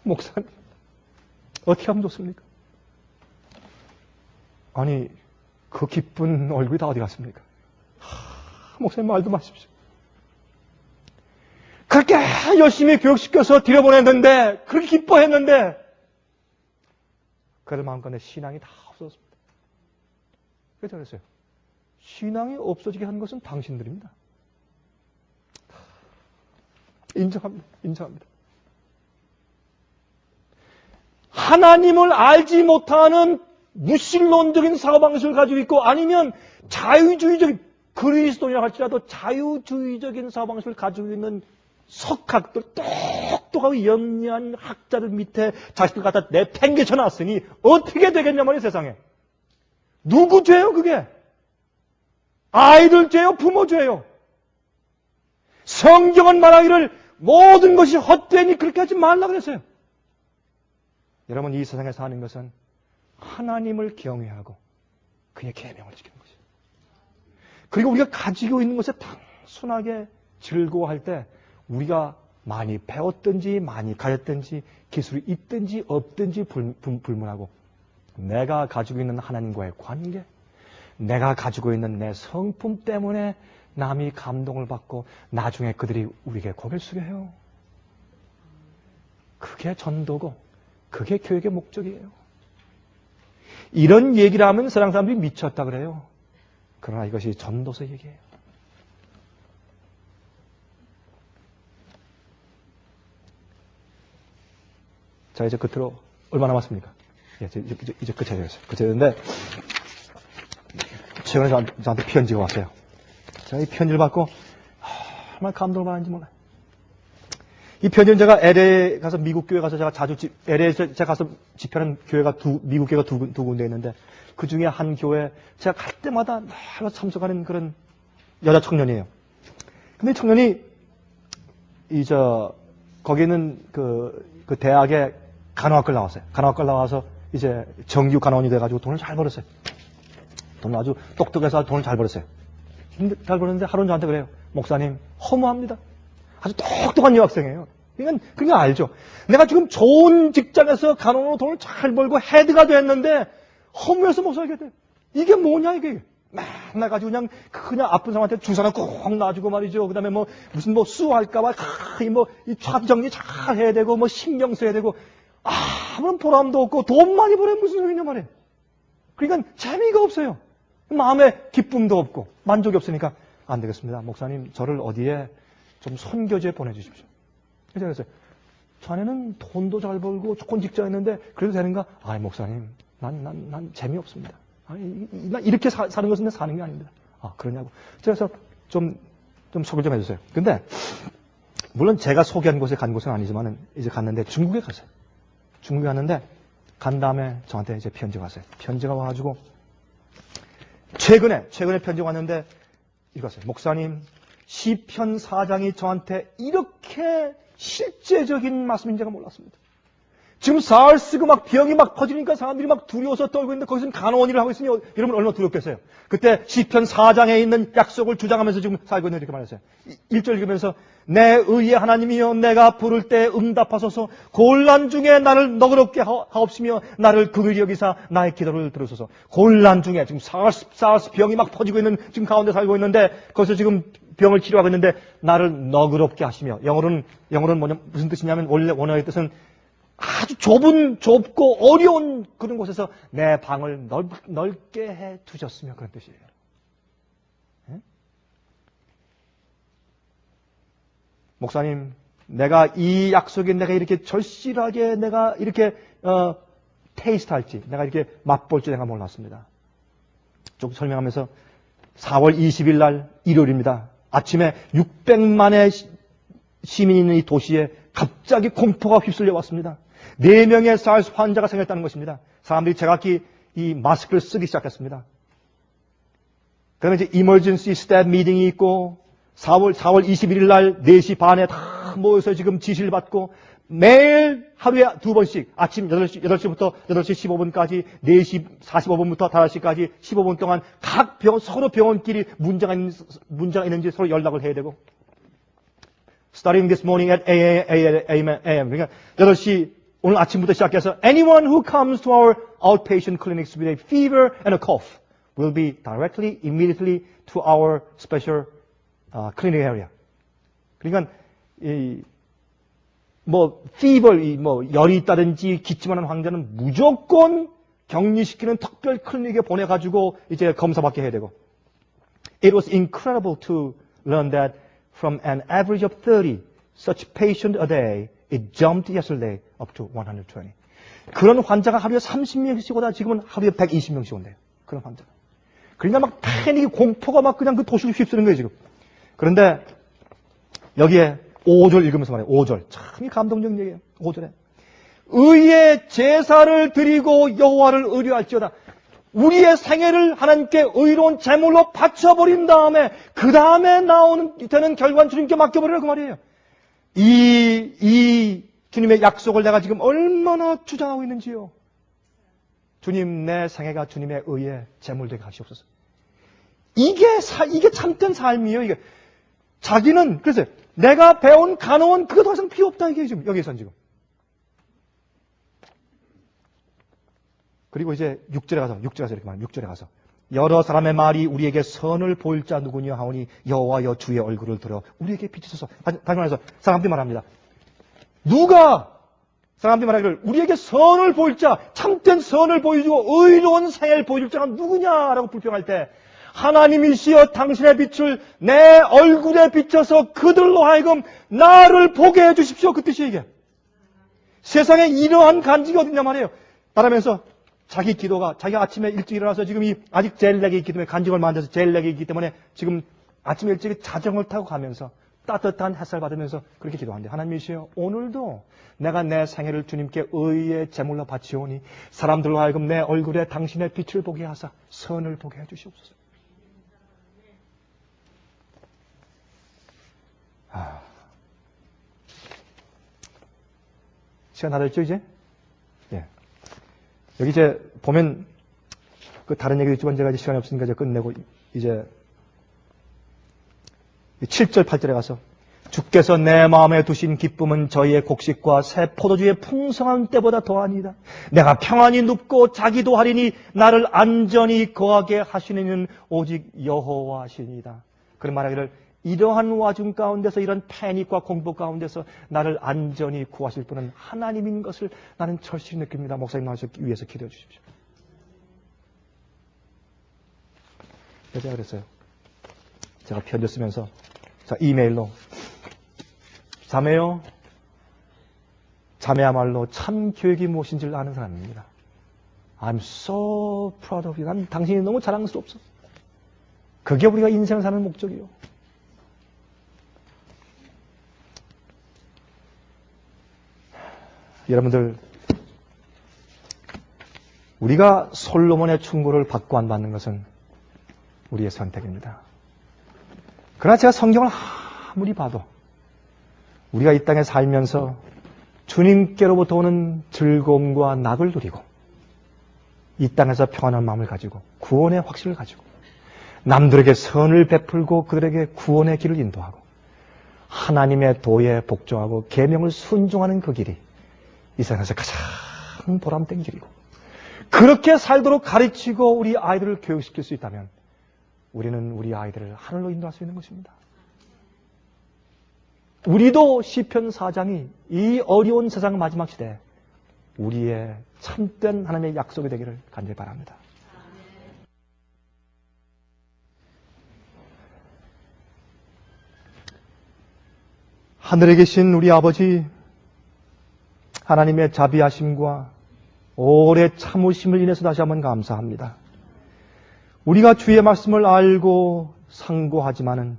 목사님, 어떻게 하면 좋습니까? 아니, 그 기쁜 얼굴이 다 어디 갔습니까? 목사님 말도 마십시오. 그렇게 열심히 교육시켜서 들여보냈는데, 그렇게 기뻐했는데, 그들 마음간에 신앙이 다 없어졌습니다. 그래서 그랬어요. 신앙이 없어지게 한 것은 당신들입니다. 인정합니다. 하나님을 알지 못하는 무신론적인 사고방식을 가지고 있고 아니면 자유주의적인 그리스도인이라 할지라도 자유주의적인 사고방식을 가지고 있는 석학들, 똑똑하고 영리한 학자들 밑에 자식들 갖다 내팽개쳐 놨으니 어떻게 되겠냐 말이에요, 세상에. 누구 죄요, 그게? 아이들 죄요, 부모 죄요. 성경은 말하기를 모든 것이 헛되니 그렇게 하지 말라 그랬어요. 여러분, 이 세상에 사는 것은 하나님을 경외하고 그의 계명을 지키는 것이에요. 그리고 우리가 가지고 있는 것에 단순하게 즐거워할 때 우리가 많이 배웠든지 많이 가졌든지 기술이 있든지 없든지 불문하고 내가 가지고 있는 하나님과의 관계, 내가 가지고 있는 내 성품 때문에 남이 감동을 받고 나중에 그들이 우리에게 고개를 숙여요. 그게 전도고 그게 교육의 목적이에요. 이런 얘기를 하면 세상 사람들이 미쳤다 그래요. 그러나 이것이 전도서 얘기예요. 자, 이제 끝으로 얼마 남았습니까? 이제 끝이에요. 끝이었는데 최근에 저한테 편지가 왔어요. 제가 이 편지를 받고 얼마나 감동을 받았는지 몰라요. 이 편지는 제가 LA 가서 미국 교회 가서 제가 자주 LA 제가 가서 집회하는 교회가 미국 교회가 두 군데 있는데 그 중에 한 교회 제가 갈 때마다 늘 참석하는 그런 여자 청년이에요. 근데 청년이 거기는 그 대학에 간호학과를 나왔어요. 간호학과를 나와서 이제 정규 간호원이 돼가지고 돈을 잘 벌었어요. 돈 아주 똑똑해서 돈을 잘 벌었어요. 잘 벌었는데 하루는 저한테 그래요. 목사님, 허무합니다. 아주 똑똑한 여학생이에요. 그러니까 알죠. 내가 지금 좋은 직장에서 간호로 돈을 잘 벌고 헤드가 됐는데 허무해서 못 살게 돼. 이게 뭐냐 이게. 맨날 가지고 그냥 아픈 사람한테 주사나 꼭 놔주고 말이죠. 그 다음에 무슨 수할까봐 이 차비 정리 잘 해야 되고 신경 써야 되고 아무런 보람도 없고 돈 많이 벌면 무슨 소리냐 말이에요. 그러니까 재미가 없어요. 마음에 기쁨도 없고 만족이 없으니까 안 되겠습니다. 목사님 저를 어디에 좀 선교지에 보내주십시오. 그래서 자네는 돈도 잘 벌고 좋은 직장이었는데 그래도 되는가? 목사님 난 재미없습니다. 난 이렇게 사는 것은 사는 게 아닙니다. 그러냐고. 그래서 좀 소개를 좀 해주세요. 근데 물론 제가 소개한 곳에 간 곳은 아니지만 이제 갔는데 중국에 갔어요. 중국에 갔는데 간 다음에 저한테 이제 편지가 왔어요. 편지가 와가지고 최근에 편지가 왔는데 읽었어요. 목사님 시편 4장이 저한테 이렇게 실제적인 말씀인지가 몰랐습니다. 지금 사르스고 병이 퍼지니까 사람들이 두려워서 떨고 있는데 거기서는 간호원일을 하고 있으니 여러분 얼마나 두렵겠어요. 그때 시편 4장에 있는 약속을 주장하면서 지금 살고 있는 이렇게 말했어요. 1절 읽으면서 내 의의 하나님이여 내가 부를 때 응답하소서 곤란 중에 나를 너그럽게 하옵시며 나를 긍휼히 여기사 나의 기도를 들으소서. 곤란 중에 지금 사르스 병이 퍼지고 있는 지금 가운데 살고 있는데 거기서 지금 병을 치료하고 있는데 나를 너그럽게 하시며 영어로는 무슨 뜻이냐면 원래 원어의 뜻은 아주 좁고 어려운 그런 곳에서 내 방을 넓게 해 두셨으며 그런 뜻이에요. 네? 목사님, 내가 이 약속에 내가 이렇게 절실하게 내가 이렇게 테이스트할지, 내가 이렇게 맛볼지 내가 몰랐습니다. 좀 설명하면서 4월 20일 날 일요일입니다. 아침에 600만의 시민이 있는 이 도시에 갑자기 공포가 휩쓸려 왔습니다. 4명의 사르스 환자가 생겼다는 것입니다. 사람들이 제각기 이 마스크를 쓰기 시작했습니다. 그다음에 이제 이머전시 스텝 미팅이 있고 4월 21일 날 4시 반에 다 모여서 지금 지시를 받고 매일 하루에 2번씩 아침 8시부터 8시 15분까지 4시 45분부터 5시까지 15분 동안 각 서로 병원끼리 문제가 있는지 서로 연락을 해야 되고 Starting this morning at 8 a.m. 그러니까 8시 오늘 아침부터 시작해서 anyone who comes to our outpatient clinics with a fever and a cough will be directly, immediately to our special clinic area. 그러니까 fever, 열이 있다든지 기침하는 환자는 무조건 격리시키는 특별 클리닉에 보내가지고 이제 검사받게 해야 되고. It was incredible to learn that from an average of 30 such patients a day, it jumped yesterday up to 120. 그런 환자가 하루에 30명씩 오다 지금은 하루에 120명씩 온대요. 그런 환자가. 그러니까 패닉이 공포가 그냥 그 도시를 휩쓰는 거예요, 지금. 그런데 여기에 5절 읽으면서 말해요. 5절. 참 감동적인 얘기예요. 5절에. 의의 제사를 드리고 여호와를 의뢰할지어다. 우리의 생애를 하나님께 의로운 제물로 바쳐버린 다음에 그 다음에 되는 결과는 주님께 맡겨버리라고 말이에요. 이 주님의 약속을 내가 지금 얼마나 주장하고 있는지요. 주님 내 생애가 주님의 의의 제물되게 하시옵소서. 이게 참된 삶이에요. 이게 자기는 그래서 내가 배운 간호원 그거 더 이상 필요 없다 이게 지금 여기선 지금. 그리고 이제 6절에 가서 이렇게 말합니다. 6절에 가서 여러 사람의 말이 우리에게 선을 보일 자 누구냐 하오니 여호와여 주의 얼굴을 들어 우리에게 비추소서. 다시 말해서 사람들이 말합니다. 사람들이 말하기를 우리에게 선을 보일 자, 참된 선을 보여주고 의로운 생애를 보여줄 자가 누구냐라고 불평할 때 하나님이시여 당신의 빛을 내 얼굴에 비춰서 그들로 하여금 나를 보게 해주십시오. 그 뜻이 이게. 세상에 이러한 간직이 어딨냐 말이에요. 따라면서 자기가 아침에 일찍 일어나서 지금 아직 젤렉이 있기 때문에 간직을 만들어서 젤렉이 있기 때문에 지금 아침에 일찍 자전거를 타고 가면서 따뜻한 햇살 받으면서 그렇게 기도한대. 하나님이시여 오늘도 내가 내 생애를 주님께 의의 제물로 바치오니 사람들로 하여금 내 얼굴에 당신의 빛을 보게 하사 선을 보게 해주시옵소서. 시간 다 됐죠 이제? 예. 여기 이제 보면 그 다른 얘기도 있지만 제가 이제 시간이 없으니까 이제 끝내고 이제 7절, 8절에 가서 주께서 내 마음에 두신 기쁨은 저희의 곡식과 새 포도주의 풍성한 때보다 더하니이다. 내가 평안히 눕고 자기도 하리니 나를 안전히 거하게 하시는 이는 오직 여호와시니이다. 그런 말하기를 이러한 와중 가운데서 이런 패닉과 공포 가운데서 나를 안전히 구하실 분은 하나님인 것을 나는 절실히 느낍니다. 목사님 나와서 위해서 기도해 주십시오. 제가 그랬어요. 제가 편지 쓰면서 자, 이메일로 자매요, 자매야말로 참 교육이 무엇인지를 아는 사람입니다. I'm so proud of you. 난 당신이 너무 자랑스럽소. 그게 우리가 인생을 사는 목적이요. 여러분들, 우리가 솔로몬의 충고를 받고 안 받는 것은 우리의 선택입니다. 그러나 제가 성경을 아무리 봐도 우리가 이 땅에 살면서 주님께로부터 오는 즐거움과 낙을 누리고 이 땅에서 평안한 마음을 가지고 구원의 확신을 가지고 남들에게 선을 베풀고 그들에게 구원의 길을 인도하고 하나님의 도에 복종하고 계명을 순종하는 그 길이 이 세상에서 가장 보람된 길이고 그렇게 살도록 가르치고 우리 아이들을 교육시킬 수 있다면 우리는 우리 아이들을 하늘로 인도할 수 있는 것입니다. 우리도 시편 4장이 이 어려운 세상 마지막 시대에 우리의 참된 하나님의 약속이 되기를 간절히 바랍니다. 하늘에 계신 우리 아버지, 하나님의 자비하심과 오래 참으심을 인해서 다시 한번 감사합니다. 우리가 주의 말씀을 알고 상고하지만은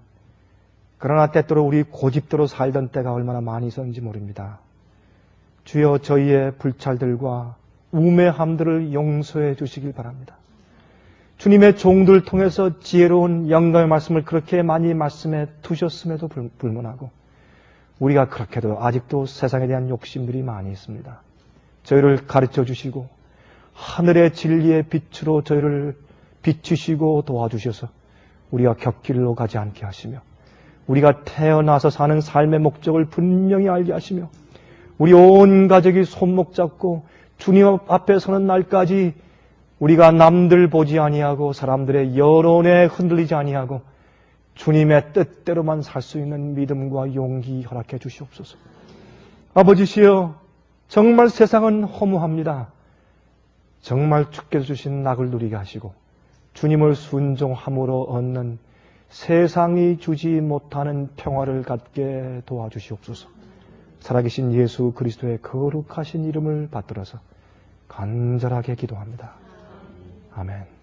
그러나 때때로 우리 고집대로 살던 때가 얼마나 많이 있었는지 모릅니다. 주여 저희의 불찰들과 우매함들을 용서해 주시길 바랍니다. 주님의 종들을 통해서 지혜로운 영감의 말씀을 그렇게 많이 말씀해 두셨음에도 불문하고 우리가 그렇게도 아직도 세상에 대한 욕심들이 많이 있습니다. 저희를 가르쳐 주시고 하늘의 진리의 빛으로 저희를 비추시고 도와주셔서 우리가 곁길로 가지 않게 하시며 우리가 태어나서 사는 삶의 목적을 분명히 알게 하시며 우리 온 가족이 손목 잡고 주님 앞에 서는 날까지 우리가 남들 보지 아니하고 사람들의 여론에 흔들리지 아니하고 주님의 뜻대로만 살 수 있는 믿음과 용기 허락해 주시옵소서. 아버지시여, 정말 세상은 허무합니다. 정말 주께서 주신 낙을 누리게 하시고 주님을 순종함으로 얻는 세상이 주지 못하는 평화를 갖게 도와주시옵소서. 살아계신 예수 그리스도의 거룩하신 이름을 받들어서 간절하게 기도합니다. 아멘.